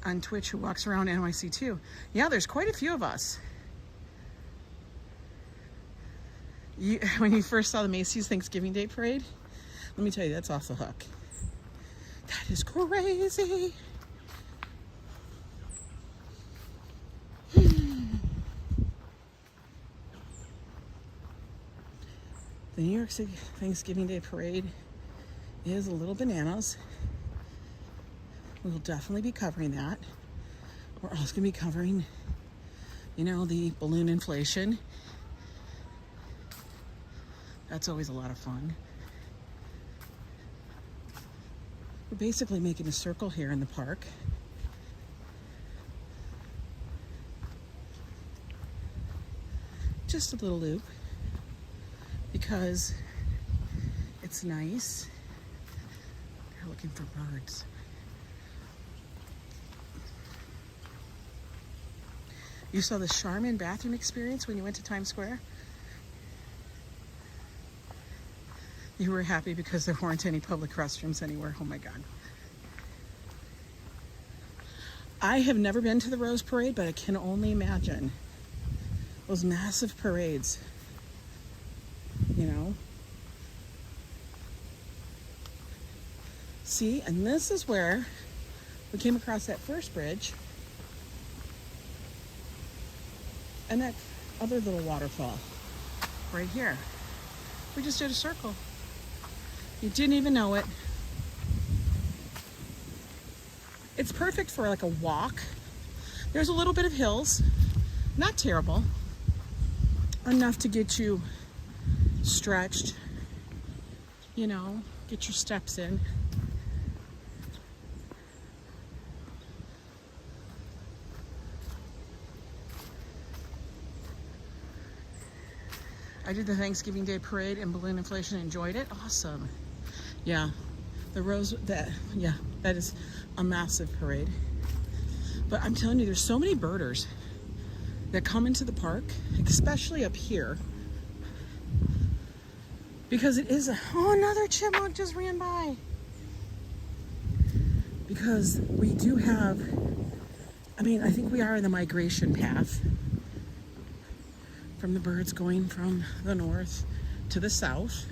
on Twitch who walks around NYC too. Yeah, there's quite a few of us. When you first saw the Macy's Thanksgiving Day Parade, let me tell you, that's off the hook. That is crazy. The New York City Thanksgiving Day Parade is a little bananas. We'll definitely be covering that. We're also going to be covering, you know, the balloon inflation. That's always a lot of fun. We're basically making a circle here in the park. Just a little loop because it's nice. They're looking for birds. You saw the Charmin bathroom experience when you went to Times Square? You were happy because there weren't any public restrooms anywhere. Oh my God. I have never been to the Rose Parade, but I can only imagine those massive parades, you know. See, and this is where we came across that first bridge and that other little waterfall right here. We just did a circle. You didn't even know it. It's perfect for like a walk. There's a little bit of hills, not terrible, enough to get you stretched, you know, get your steps in. I did the Thanksgiving Day Parade and balloon inflation, enjoyed it. Awesome. Yeah, the Rose, that is a massive parade. But I'm telling you, there's so many birders that come into the park, especially up here, because it is another chipmunk just ran by. Because we do have, I think we are in the migration path from the birds going from the north to the south.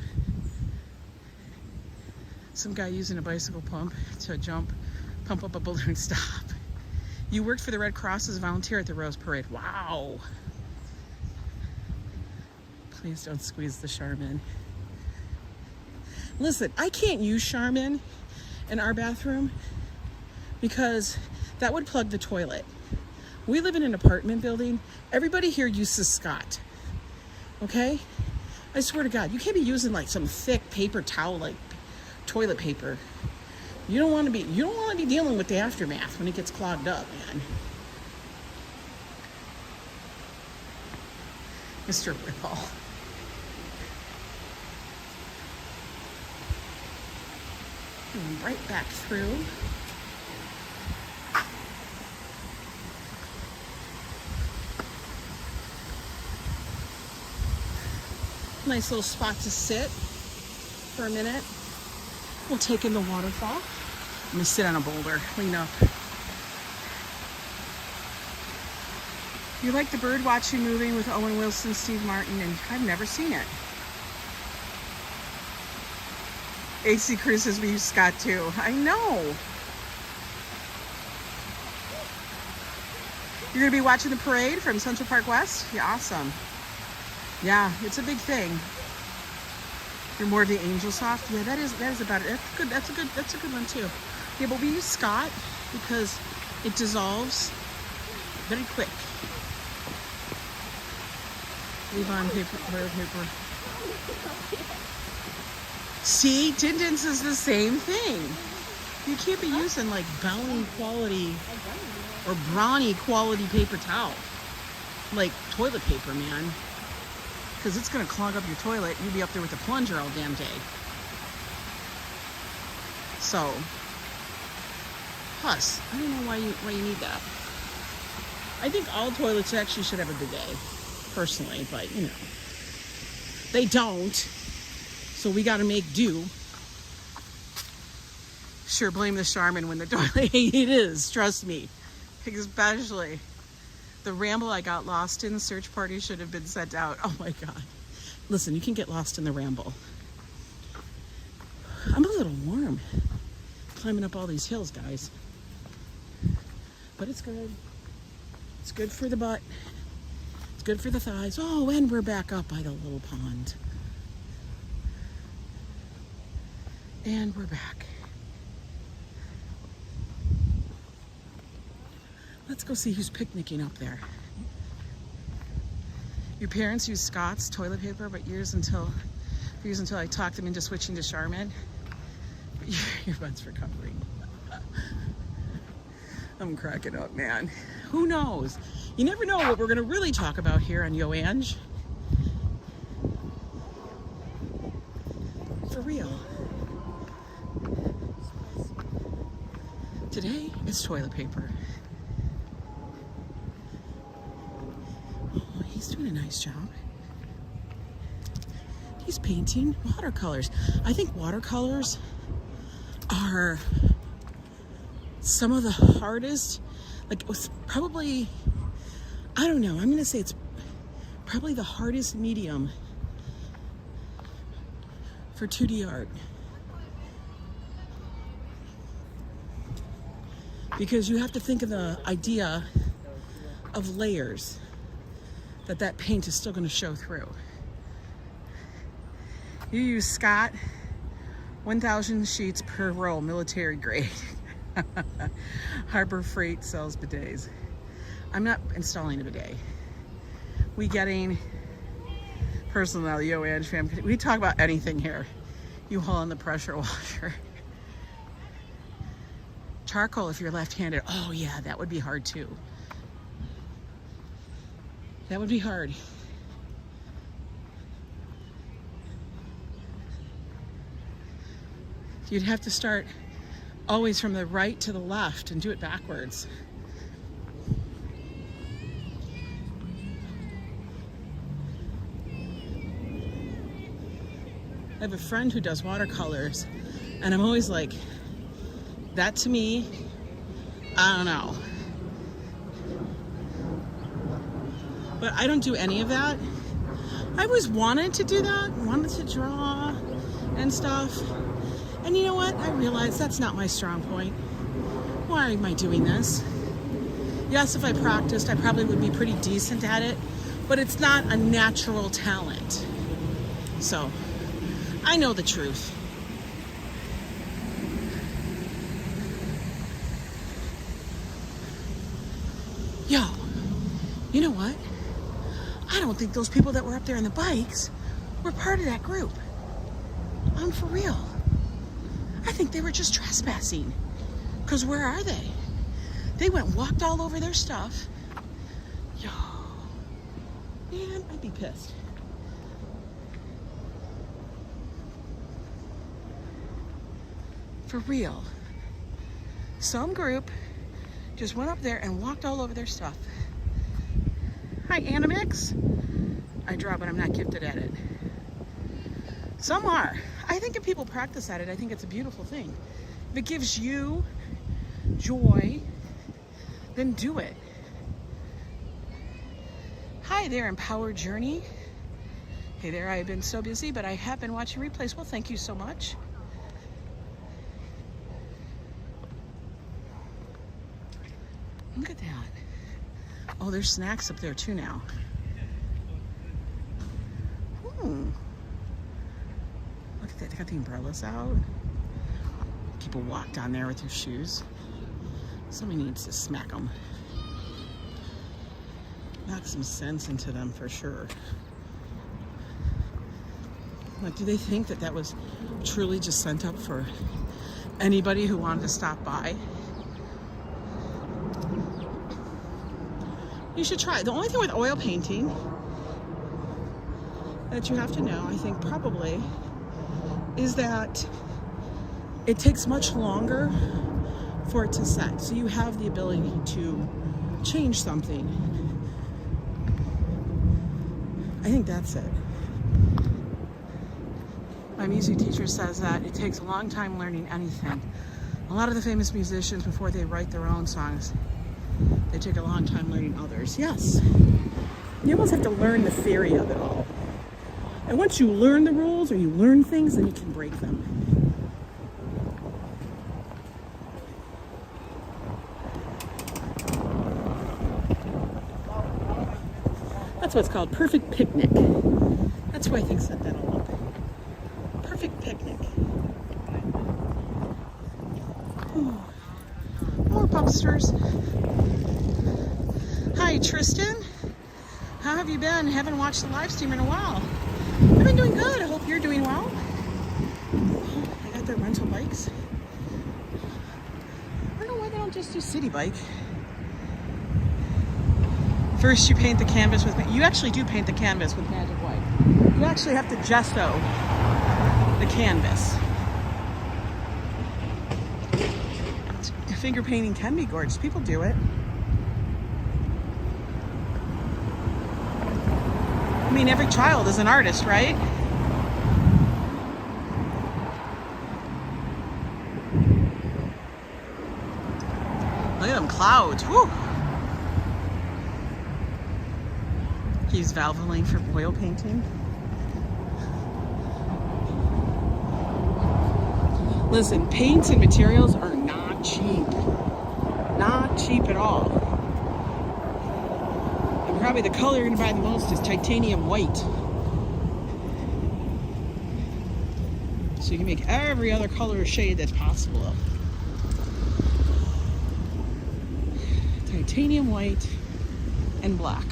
Some guy using a bicycle pump to pump up a balloon stop. You worked for the Red Cross as a volunteer at the Rose Parade. Wow. Please don't squeeze the Charmin. Listen, I can't use Charmin in our bathroom because that would plug the toilet. We live in an apartment building. Everybody here uses Scott. Okay? I swear to God, you can't be using like some thick paper towel like toilet paper. You don't want to be dealing with the aftermath when it gets clogged up, man. Mr. Whipple. Going right back through. Nice little spot to sit for a minute. We'll take in the waterfall. I'm gonna sit on a boulder, clean up. You like the Birdwatching movie with Owen Wilson, Steve Martin, and I've never seen it. AC Chris says we use Scott too. I know. You're gonna be watching the parade from Central Park West? Yeah, awesome. Yeah, it's a big thing. You're more of the Angel Soft? Yeah, that is about it. That's good. That's a good one too. Yeah, but we use Scott because it dissolves very quick. Leave on paper, toilet paper. See, Tintin says the same thing. You can't be using like Bounty quality or Brawny quality paper towel. Like toilet paper, man. Because it's going to clog up your toilet. You'll be up there with a plunger all damn day. So, plus, I don't know why you need that. I think all toilets actually should have a bidet, personally, but you know, they don't. So we got to make do. Sure, blame the Charmin when the toilet it is. Trust me, especially. The ramble I got lost in, search party should have been sent out. Oh my God. Listen, you can get lost in the ramble. I'm a little warm climbing up all these hills, guys. But it's good. It's good for the butt. It's good for the thighs. Oh, and we're back up by the little pond. And we're back. Let's go see who's picnicking up there. Your parents use Scott's toilet paper, but years until I talked them into switching to Charmin. Your butt's recovering. I'm cracking up, man. Who knows? You never know what we're gonna really talk about here on Yo Ange. For real. Today, it's toilet paper. He's doing a nice job. He's painting watercolors. I think watercolors are some of the hardest, like it was probably, I don't know, I'm going to say it's probably the hardest medium for 2D art. Because you have to think of the idea of layers that paint is still going to show through. You use Scott 1,000 sheets per roll, military grade. Harbor Freight sells bidets. I'm not installing a bidet. We getting personal Yo Ange fam. We talk about anything here. You haul on the pressure washer. Charcoal if you're left-handed. Oh yeah, that would be hard too. That would be hard. You'd have to start always from the right to the left and do it backwards. I have a friend who does watercolors, and I'm always like, that to me, I don't know. But I don't do any of that. I always wanted to do that, wanted to draw and stuff. And you know what? I realized that's not my strong point. Why am I doing this? Yes, if I practiced, I probably would be pretty decent at it, but it's not a natural talent. So, I know the truth. Yo, you know what? I don't think those people that were up there on the bikes were part of that group. I'm for real. I think they were just trespassing. Because where are they? They went and walked all over their stuff. Yo, man, I'd be pissed. For real. Some group just went up there and walked all over their stuff. Hi, Animix. I draw, but I'm not gifted at it. Some are. I think if people practice at it, I think it's a beautiful thing. If it gives you joy, then do it. Hi there, Empowered Journey. Hey there, I've been so busy, but I have been watching replays. Well, thank you so much. Look at that. Oh, there's snacks up there too now. Look at that, they got the umbrellas out. People walk down there with their shoes. Somebody needs to smack them. Knock some sense into them for sure. Like, do they think that that was truly just sent up for anybody who wanted to stop by? You should try it. The only thing with oil painting that you have to know, I think probably, is that it takes much longer for it to set. So you have the ability to change something. I think that's it. My music teacher says that it takes a long time learning anything. A lot of the famous musicians, before they write their own songs, they take a long time learning others. Yes. You almost have to learn the theory of it all. And once you learn the rules or you learn things, then you can break them. That's what's called perfect picnic. That's who I think set that all up. Perfect picnic. Ooh. More posters. Hi, Tristan. How have you been? Haven't watched the live stream in a while. I've been doing good. I hope you're doing well. I got their rental bikes. I don't know why they don't just do city bike. First, you paint the canvas with, you actually do paint the canvas with magic white. You actually have to gesso the canvas. Finger painting can be gorgeous. People do it. I mean, every child is an artist, right? Look at them clouds. Woo! Use Valvoline for oil painting. Listen, paints and materials are not cheap. Not cheap at all. And probably the color you're gonna buy the most is titanium white. So you can make every other color or shade that's possible. Titanium white and black.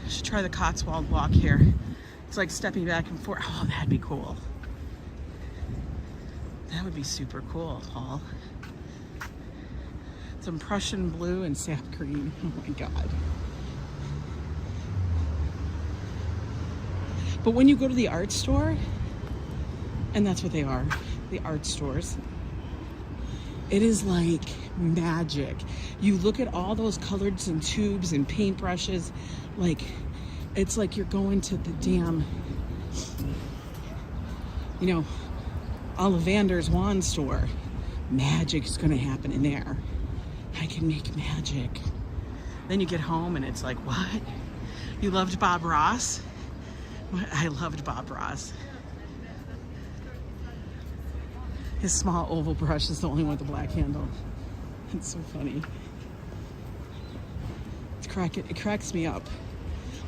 Should try the Cotswold walk here. It's like stepping back and forth. Oh, that'd be cool. That would be super cool, Paul. Some Prussian blue and sap green. Oh my God. But when you go to the art store, and that's what they are, the art stores, it is like magic. You look at all those colors and tubes and paintbrushes, like it's like you're going to the damn, you know, Ollivander's wand store. Magic's gonna happen in there. I can make magic. Then you get home and it's like, what? You loved Bob Ross? I loved Bob Ross. His small oval brush is the only one with the black handle. It's so funny. It cracks me up.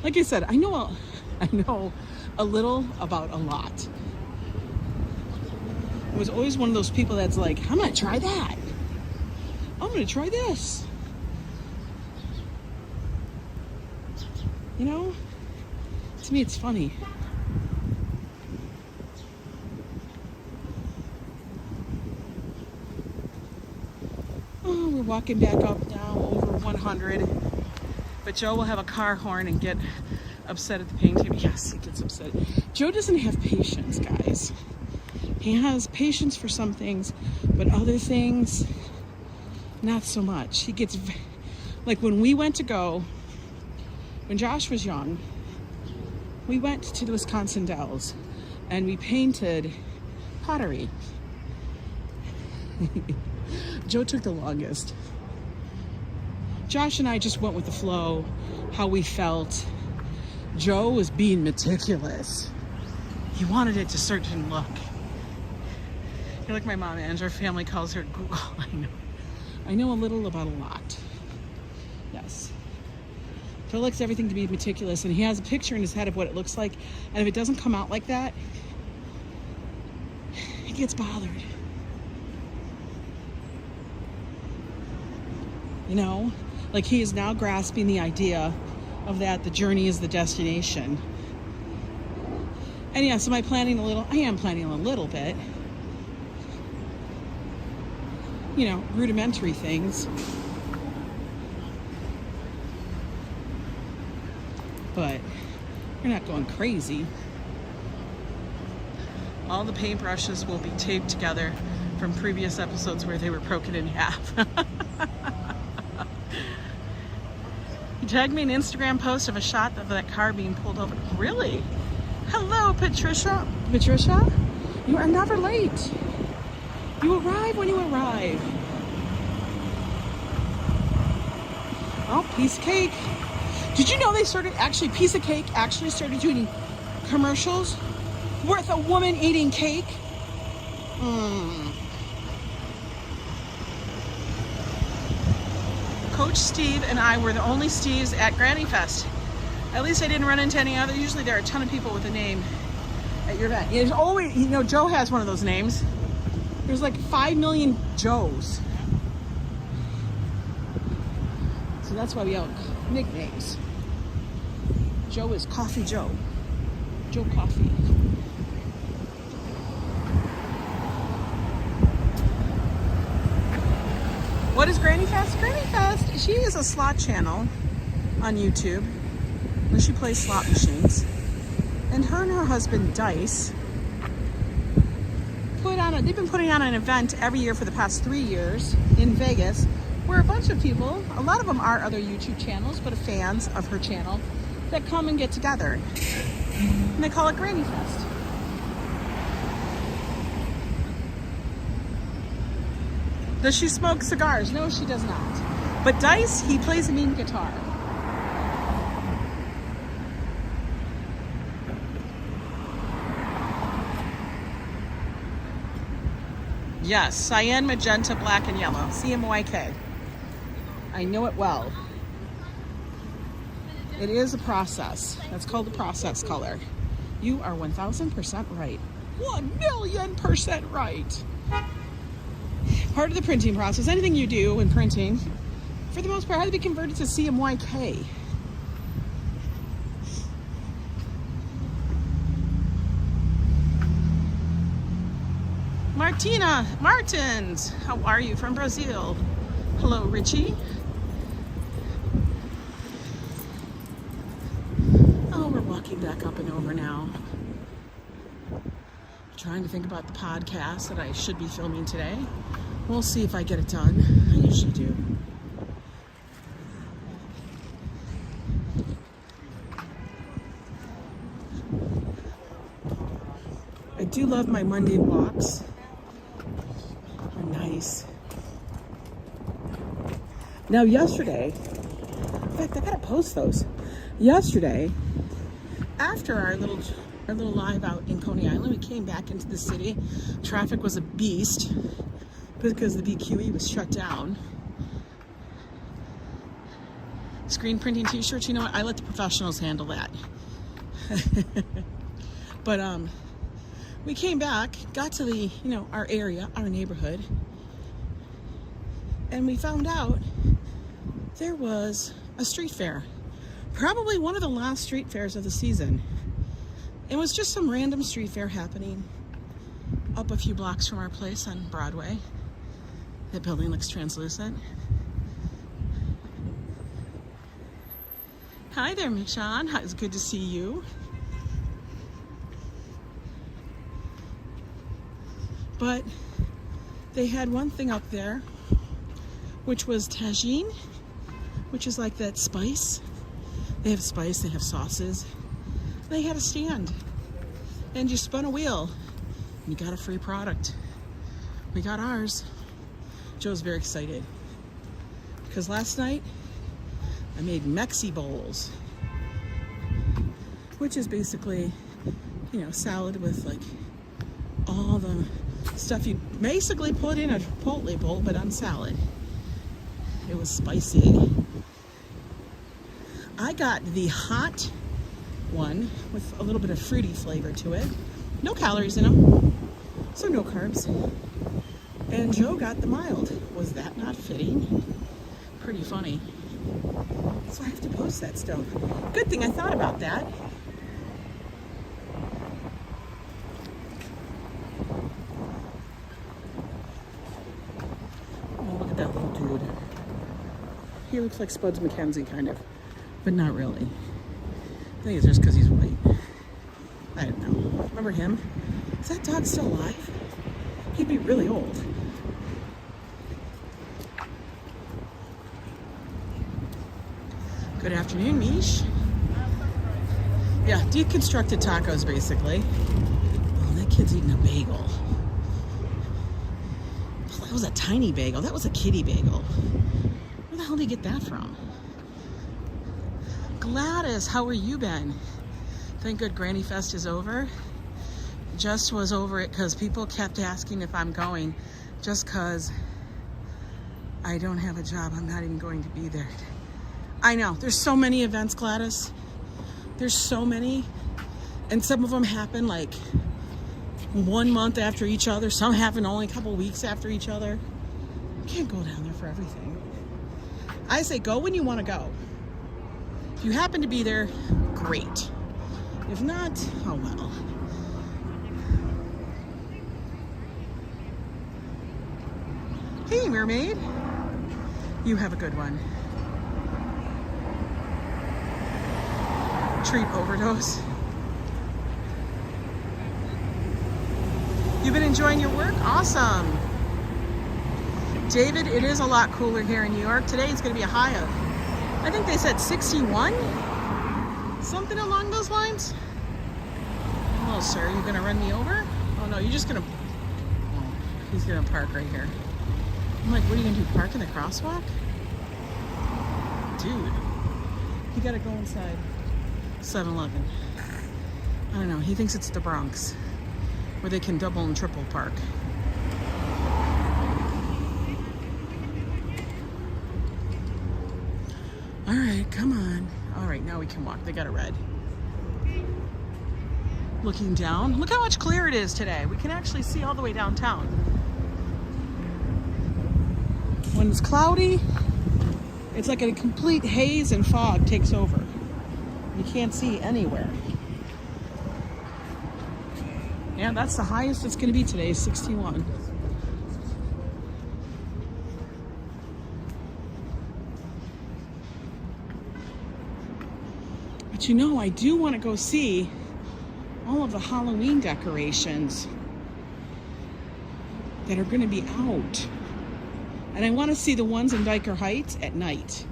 Like I said, I know a little about a lot. I was always one of those people that's like, I'm gonna try that. I'm gonna try this. You know? To me, it's funny. Oh, we're walking back up now over 100. But Joe will have a car horn and get Upset at the painting table. Yes, he gets upset. Joe doesn't have patience, guys. He has patience for some things, but other things, not so much. He gets, like when we went to go, when Josh was young, we went to the Wisconsin Dells and we painted pottery. Joe took the longest. Josh and I just went with the flow, how we felt. Joe was being meticulous. He wanted it to certain look. You're like my mom, and her family calls her Google. I know. I know a little about a lot. Yes. Phil likes everything to be meticulous, and he has a picture in his head of what it looks like, and if it doesn't come out like that, he gets bothered. You know, like he is now grasping the idea of that the journey is the destination. And yes, am I am planning a little bit. You know, rudimentary things. But we're not going crazy. All the paintbrushes will be taped together from previous episodes where they were broken in half. He tagged me an Instagram post of a shot of that car being pulled over. Really? Hello, Patricia. Patricia, you are never late. You arrive when you arrive. Oh, piece of cake. Did you know Piece of Cake actually started doing commercials worth a woman eating cake? Coach Steve and I were the only Steves at Granny Fest. At least I didn't run into any other. Usually there are a ton of people with a name at your event. There's always, you know, Joe has one of those names. There's like 5 million Joes. So that's why we have nicknames. Joe is Coffee Joe. Joe Coffee. What is Granny Fest? Granny Fest, she is a slot channel on YouTube where she plays slot machines. And her husband, Dice, they've been putting on an event every year for the past 3 years in Vegas where a bunch of people, a lot of them are other YouTube channels, but fans of her channel, that come and get together. And they call it Granny Fest. Does she smoke cigars? No, she does not. But Dice, he plays a mean guitar. Yes, cyan, magenta, black, and yellow. CMYK. I know it well. It is a process. That's called the process color. You are 1,000% right. 1,000,000% right. Part of the printing process, anything you do in printing, for the most part, had to be converted to CMYK. Martina Martins, how are you from Brazil? Hello, Richie. Oh, we're walking back up and over now. Trying to think about the podcast that I should be filming today. We'll see if I get it done. I usually do. I do love my Monday walks. They're nice. Now yesterday, in fact, I gotta post those. Yesterday, after our little live out in Coney Island, we came back into the city. Traffic was a beast because the BQE was shut down. Screen printing t-shirts, you know what? I let the professionals handle that. But we came back, got to the, our area, our neighborhood, and we found out there was a street fair. Probably one of the last street fairs of the season. It was just some random street fair happening up a few blocks from our place on Broadway. That building looks translucent. Hi there, Michonne. It's good to see you. But they had one thing up there, which was tagine, which is like that spice. They have spice, they have sauces. They had a stand, and you spun a wheel, and you got a free product. We got ours. Joe's very excited because last night I made Mexi bowls, which is basically, you know, salad with like all the stuff you basically put in a Chipotle bowl, but on salad. It was spicy. I got the hot one with a little bit of fruity flavor to it. No calories in them, so no carbs. And Joe got the mild. Was that not fitting? Pretty funny. So I have to post that still. Good thing I thought about that. Oh, look at that little dude. He looks like Spuds MacKenzie, kind of, but not really. I think it's just because he's white. I don't know. Remember him? Is that dog still alive? He'd be really old. Good afternoon, Mish. Yeah, deconstructed tacos, basically. Oh, that kid's eating a bagel. Oh, that was a tiny bagel. That was a kitty bagel. Where the hell did he get that from? Gladys, how are you been? Thank good Granny Fest is over. Just was over it because people kept asking if I'm going. Just because I don't have a job, I'm not even going to be there. I know, there's so many events, Gladys. There's so many. And some of them happen like 1 month after each other. Some happen only a couple weeks after each other. You can't go down there for everything. I say go when you want to go. If you happen to be there, great. If not, oh well. Hey, mermaid. You have a good one. Treat overdose. You've been enjoying your work? Awesome. David, it is a lot cooler here in New York. Today it's going to be a high of, I think they said 61? Something along those lines? Oh, sir, you going to run me over? Oh, no, you're just going to... Oh, he's going to park right here. I'm like, what are you going to do, park in the crosswalk? Dude, you got to go inside 7-Eleven. I don't know, he thinks it's the Bronx, where they can double and triple park. All right, come on. All right, now we can walk. They got a red. Looking down. Look how much clearer it is today. We can actually see all the way downtown. When it's cloudy, it's like a complete haze and fog takes over. You can't see anywhere. Yeah, that's the highest it's going to be today, 61. But you know, I do want to go see all of the Halloween decorations that are going to be out. And I want to see the ones in Diker Heights at night.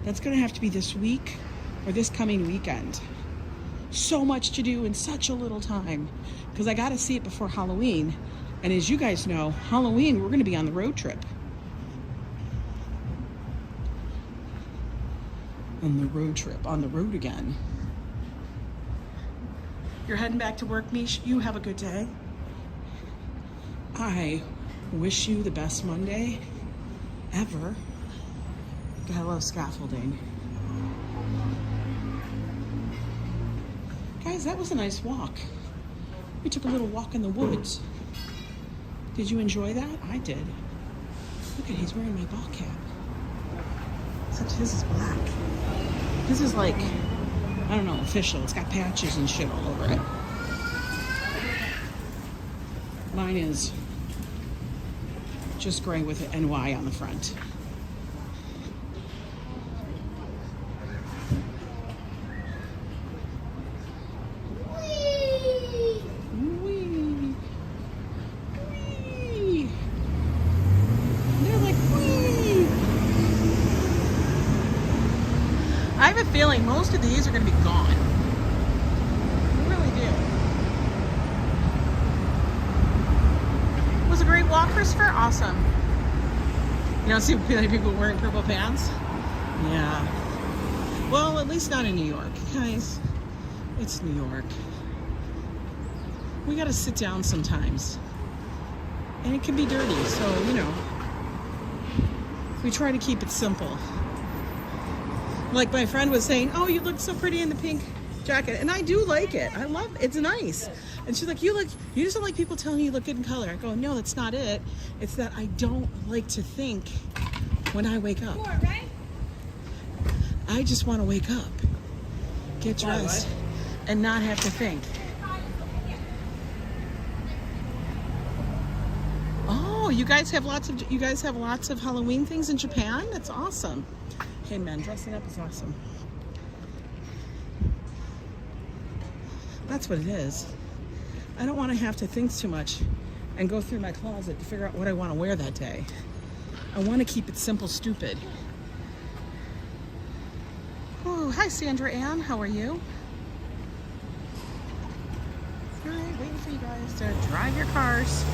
That's going to have to be this week or this coming weekend. So much to do in such a little time because I got to see it before Halloween. And as you guys know, Halloween, we're going to be on the road trip. On the road trip, on the road again. You're heading back to work, Mish. You have a good day. I wish you the best Monday ever. I love scaffolding. Guys, that was a nice walk. We took a little walk in the woods. Did you enjoy that? I did. Look at, he's wearing my ball cap. Except his is black. His is like, I don't know, official. It's got patches and shit all over it. Mine is just gray with an NY on the front. feeling most of these are going to be gone. I really do. Was a great walk, Christopher? Awesome. You don't see many people wearing purple pants? Yeah. Well, at least not in New York. Guys, it's New York. We got to sit down sometimes. And it can be dirty, so, you know. We try to keep it simple. Like my friend was saying, oh, you look so pretty in the pink jacket. And I do like it. I love it. It's nice. And she's like, you just don't like people telling you look good in color. I go, no, that's not it. It's that I don't like to think when I wake up. I just want to wake up, get dressed, and not have to think. Oh, you guys have lots of Halloween things in Japan? That's awesome. Hey man, dressing up is awesome. That's what it is. I don't want to have to think too much and go through my closet to figure out what I want to wear that day. I want to keep it simple, stupid. Oh, hi Sandra Ann, how are you? All right, waiting for you guys to drive your cars.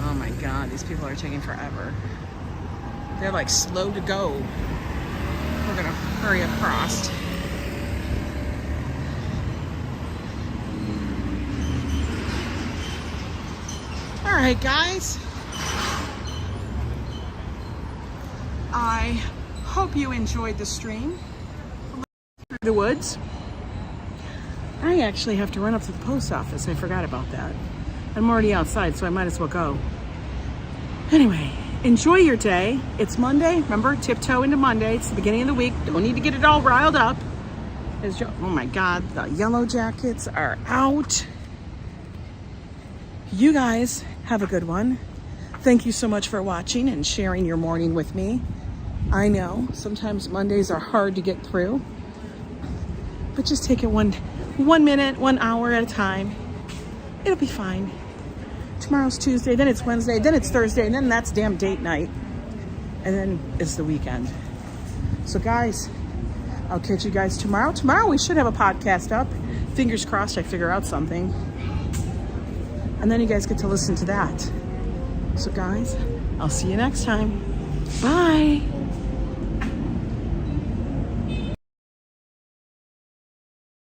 Oh my God, these people are taking forever. They're like slow to go. We're gonna hurry across. All right, guys. I hope you enjoyed the stream. Through the woods. I actually have to run up to the post office. I forgot about that. I'm already outside, so I might as well go. Anyway, enjoy your day. It's Monday. Remember, tiptoe into Monday. It's the beginning of the week. Don't need to get it all riled up. Oh my God, the yellow jackets are out. You guys have a good one. Thank you so much for watching and sharing your morning with me. I know sometimes Mondays are hard to get through, but just take it one minute, 1 hour at a time. It'll be fine. Tomorrow's Tuesday, then it's Wednesday, then it's Thursday, and then that's damn date night. And then it's the weekend. So guys, I'll catch you guys tomorrow. Tomorrow we should have a podcast up. Fingers crossed I figure out something. And then you guys get to listen to that. So guys, I'll see you next time. Bye.